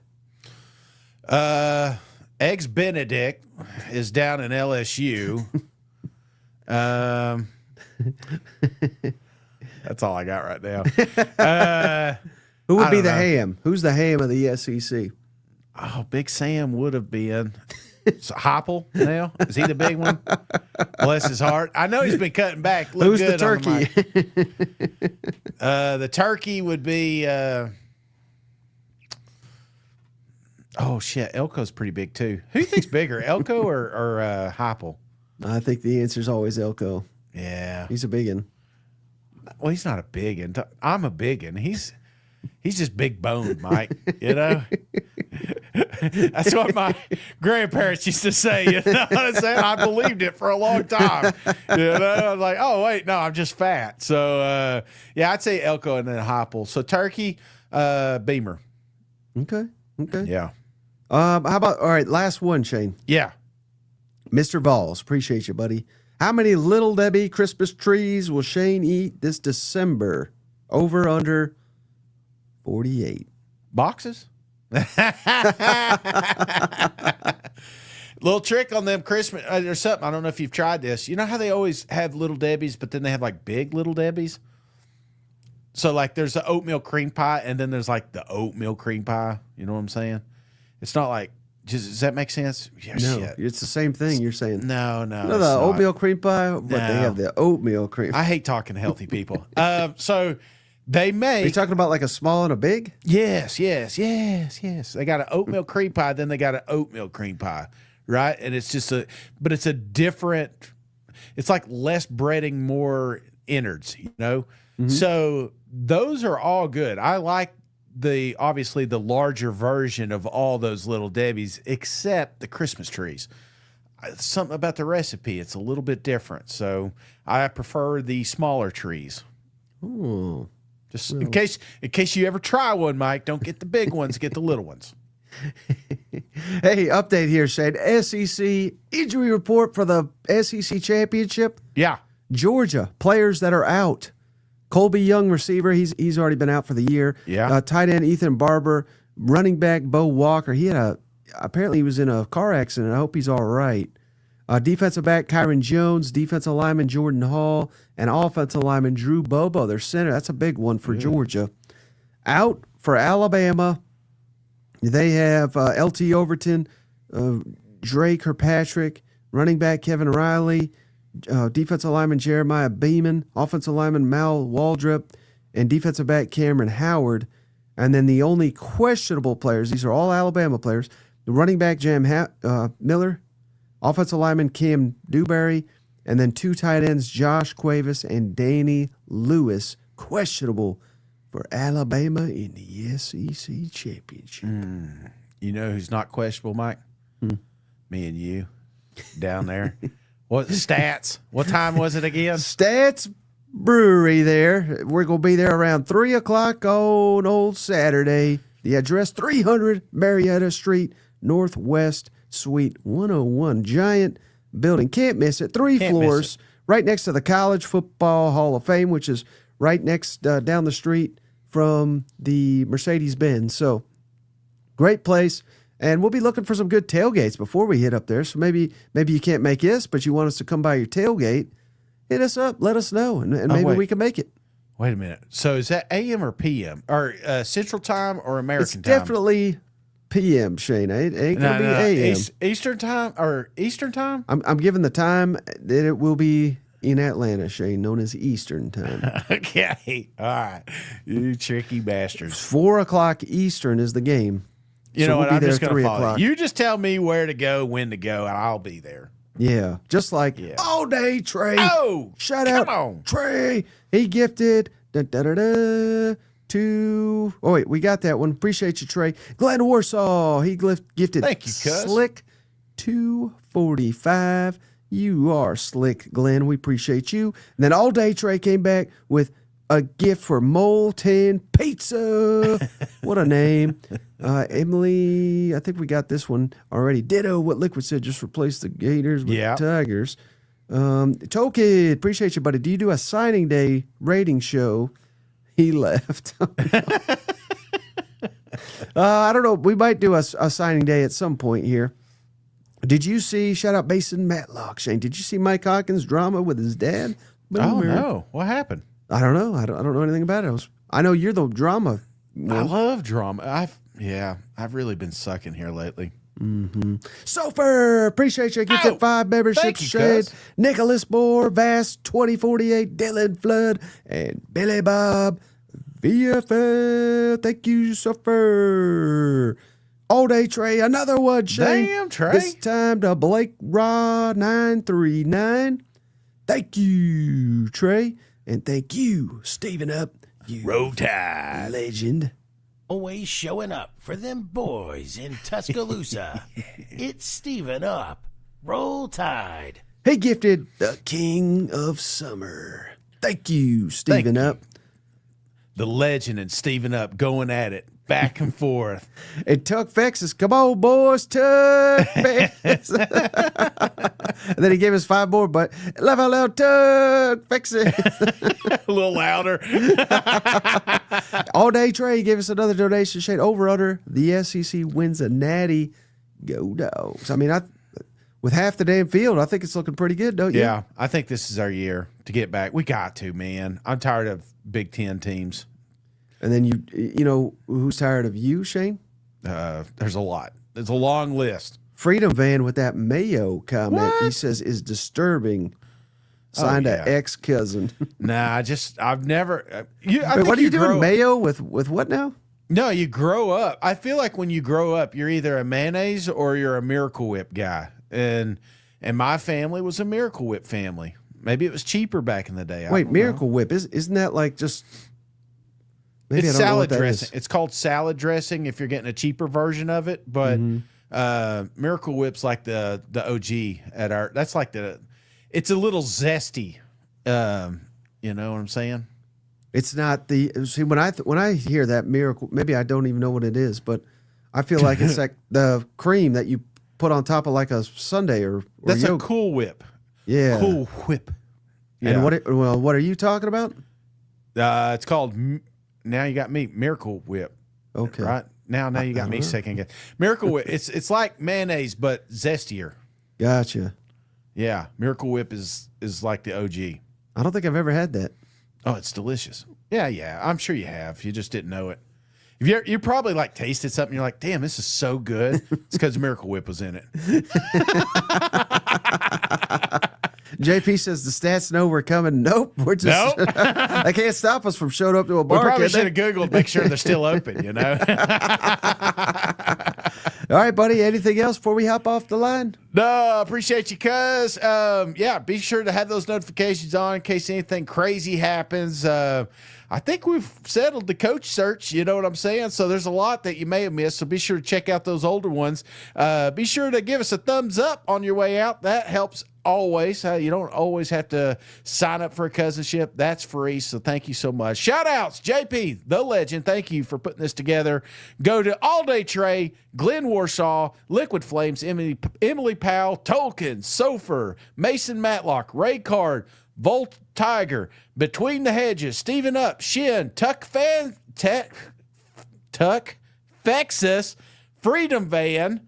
S2: Eggs Benedict is down in LSU. That's all I got right now.
S1: Who would be the ham? Who's the ham of the SEC?
S2: Oh, Big Sam would have been. So Heupel now? Is he the big one? Bless his heart. I know he's been cutting back.
S1: Who's the turkey?
S2: The turkey would be... oh, shit. Elko's pretty big, too. Who do you think's bigger, Elko or Heupel?
S1: I think the answer is always Elko.
S2: Yeah.
S1: He's a biggin.
S2: Well, he's not a biggin. I'm a biggin. He's just big boned, Mike. That's what my grandparents used to say. You know what I'm saying? I believed it for a long time. I was like, oh, wait, no, I'm just fat. So, yeah, I'd say Elko and then Heupel. So turkey, Beamer.
S1: Okay.
S2: Yeah.
S1: How about, all right, last one, Shane.
S2: Yeah.
S1: Mr. Vols, appreciate you, buddy. How many Little Debbie Christmas trees will Shane eat this December? Over, under 48.
S2: Boxes? Little trick on them Christmas or something. I don't know if you've tried this. You know how they always have Little Debbies, but then they have like big Little Debbies? So like there's the oatmeal cream pie, and then there's like the oatmeal cream pie. You know what I'm saying? It's not like, does that make sense? Yeah,
S1: no,
S2: shit.
S1: It's the same thing you're saying.
S2: No.
S1: The oatmeal cream pie, but they have the oatmeal cream.
S2: I hate talking to healthy people. So they make.
S1: Are you talking about like a small and a big?
S2: Yes. They got an oatmeal cream pie, then they got an oatmeal cream pie, right? And it's just but it's a different. It's like less breading, more innards, Mm-hmm. So those are all good. I like obviously the larger version of all those Little Debbies, except the Christmas trees. Something about the recipe, it's a little bit different. So I prefer the smaller trees.
S1: Ooh.
S2: Just in case you ever try one, Mike, don't get the big ones, get the little ones.
S1: Hey, update here, Shane. SEC injury report for the SEC championship.
S2: Yeah.
S1: Georgia, players that are out. Colby Young, receiver, he's already been out for the year.
S2: Yeah.
S1: Tight end Ethan Barber, running back Bo Walker. Apparently he was in a car accident. I hope he's all right. Defensive back Kyron Jones, defensive lineman Jordan Hall, and offensive lineman Drew Bobo, their center. That's a big one for Georgia. Out for Alabama, they have LT Overton, Drake Kirkpatrick, running back Kevin Riley, defensive lineman Jeremiah Beeman, offensive lineman Mal Waldrop, and defensive back Cameron Howard. And then the only questionable players, these are all Alabama players, the running back Jam Miller, offensive lineman Cam Dewberry, and then 2 tight ends Josh Cuevas and Danny Lewis, questionable for Alabama in the SEC championship.
S2: You know who's not questionable, Mike? Me and you down there. What stats? What time was it again?
S1: Stats Brewery there. We're going to be there around 3 o'clock on old Saturday. The address, 300 Marietta Street, Northwest, Suite 101. Giant building. Can't miss it. 3 floors. Right next to the College Football Hall of Fame, which is right next down the street from the Mercedes-Benz. So, great place. And we'll be looking for some good tailgates before we hit up there. So maybe you can't make this, but you want us to come by your tailgate. Hit us up. Let us know, and maybe we can make it.
S2: Wait a minute. So is that AM or PM? Or Central Time or American
S1: It's
S2: time?
S1: definitely PM, Shane. It ain't going to be AM.
S2: Eastern Time or Eastern Time?
S1: I'm giving the time that it will be in Atlanta, Shane, known as Eastern Time.
S2: Okay. All right. You tricky bastards.
S1: 4 o'clock Eastern is the game.
S2: You know
S1: we'll
S2: what? I'm
S1: be
S2: just
S1: there
S2: going to
S1: 3
S2: follow
S1: o'clock.
S2: you. Just tell me where to go, when to go, and I'll be there.
S1: Yeah, just like all day, Trey.
S2: Oh,
S1: shout out,
S2: on.
S1: Trey. He gifted to. Oh wait, we got that one. Appreciate you, Trey. Glenn Warsaw. He gifted.
S2: Thank you, cuz.
S1: Slick 245. You are slick, Glenn. We appreciate you. And then all day, Trey came back with a gift for Molten Pizza. What a name. Emily, I think we got this one already. Ditto what Liquid said, just replace the Gators with the Tigers. Tokid, appreciate you, buddy. Do you do a signing day rating show? He left. I don't know. We might do a signing day at some point here. Did you see, shout out Mason Matlock, Shane, did you see Mike Hawkins' drama with his dad?
S2: Oh, no. What happened?
S1: I don't know. I don't know anything about it. I know you're the drama one.
S2: I love drama. I've really been sucking here lately.
S1: Mm-hmm. Sofer, appreciate you. Get that 5 memberships, Shade. Nicholas Moore, Vast 2048, Dylan Flood, and Billy Bob VFL. Thank you, Sofer. All day, Trey. Another one, Shane.
S2: Damn, Trey.
S1: This time to Blake Raw 939. Thank you, Trey. And thank you, Steven Up. You
S2: Roll Tide
S1: legend.
S3: Always showing up for them boys in Tuscaloosa. It's Steven Up. Roll Tide.
S1: He gifted the King of Summer. Thank you, Steven Up.
S2: The legend and Steven Up going at it. Back and forth.
S1: And Tuck Fexus, come on, boys, Tuck Fexus. And then he gave us 5 more, but laugh out loud, Tuck Fexus.
S2: A little louder.
S1: All day, Trey gave us another donation. Shade over under the SEC wins a natty. Go Dogs. I mean, with half the damn field, I think it's looking pretty good, don't you?
S2: Yeah, I think this is our year to get back. We got to, man. I'm tired of Big Ten teams.
S1: And then you know who's tired of you, Shane?
S2: There's a lot. There's a long list.
S1: Freedom Van with that Mayo comment, he says, is disturbing. Signed an ex-cousin.
S2: Nah, I've never.
S1: What are you doing, Mayo with what now?
S2: No, you grow up. I feel like when you grow up, you're either a mayonnaise or you're a Miracle Whip guy. And my family was a Miracle Whip family. Maybe it was cheaper back in the day.
S1: Wait, Miracle Whip isn't that like just?
S2: It's salad dressing. It's called salad dressing if you're getting a cheaper version of it. But Miracle Whip's like the OG at our. That's like it's a little zesty. You know what I'm saying?
S1: It's not the when I hear that Miracle, maybe I don't even know what it is, but I feel like it's like the cream that you put on top of like a sundae or
S2: that's
S1: yogurt.
S2: A Cool Whip.
S1: Yeah,
S2: Cool Whip.
S1: Yeah. And what are you talking about?
S2: It's called. Now you got me, Miracle Whip.
S1: Okay.
S2: Right? Now you got me second guess. Miracle Whip. It's like mayonnaise, but zestier.
S1: Gotcha.
S2: Yeah. Miracle Whip is like the OG.
S1: I don't think I've ever had that.
S2: Oh, it's delicious. Yeah. I'm sure you have. You just didn't know it. If you probably like tasted something, you're like, damn, this is so good. It's because Miracle Whip was in it.
S1: JP says the stats know we're coming. Nope, we're just they can't stop us from showing up to a bar.
S2: We probably should have Googled, make sure they're still open. You know.
S1: All right, buddy. Anything else before we hop off the line?
S2: No, appreciate you, cuz. Be sure to have those notifications on in case anything crazy happens. I think we've settled the coach search, you know what I'm saying? So there's a lot that you may have missed, so be sure to check out those older ones. Be sure to give us a thumbs up on your way out. That helps always. You don't always have to sign up for a cousinship. That's free, so thank you so much. Shout-outs, JP, the legend. Thank you for putting this together. Go to All Day Trey, Glenn Warsaw, Liquid Flames, Emily Powell, Tolkien, Sofer, Mason Matlock, Ray Card, Volt Tiger, Between the Hedges, Steven Up, Shin, Tuck Fexus, Freedom Van,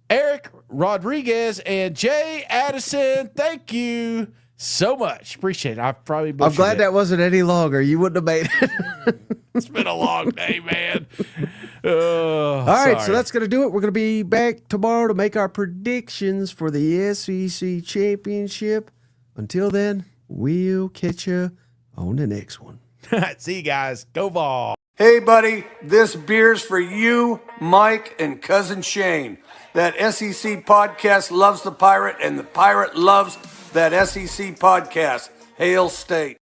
S2: Eric Rodriguez, and Jay Addison. Thank you so much. Appreciate it. I probably butchered
S1: I'm glad
S2: it.
S1: that wasn't any longer. You wouldn't have made it.
S2: It's been a long day, man.
S1: All right, so that's going to do it. We're going to be back tomorrow to make our predictions for the SEC championship. Until then, we'll catch you on the next one.
S2: See you guys. Go Vol.
S4: Hey, buddy, this beer's for you, Mike, and Cousin Shane. That SEC podcast loves the Pirate, and the Pirate loves that SEC podcast. Hail State.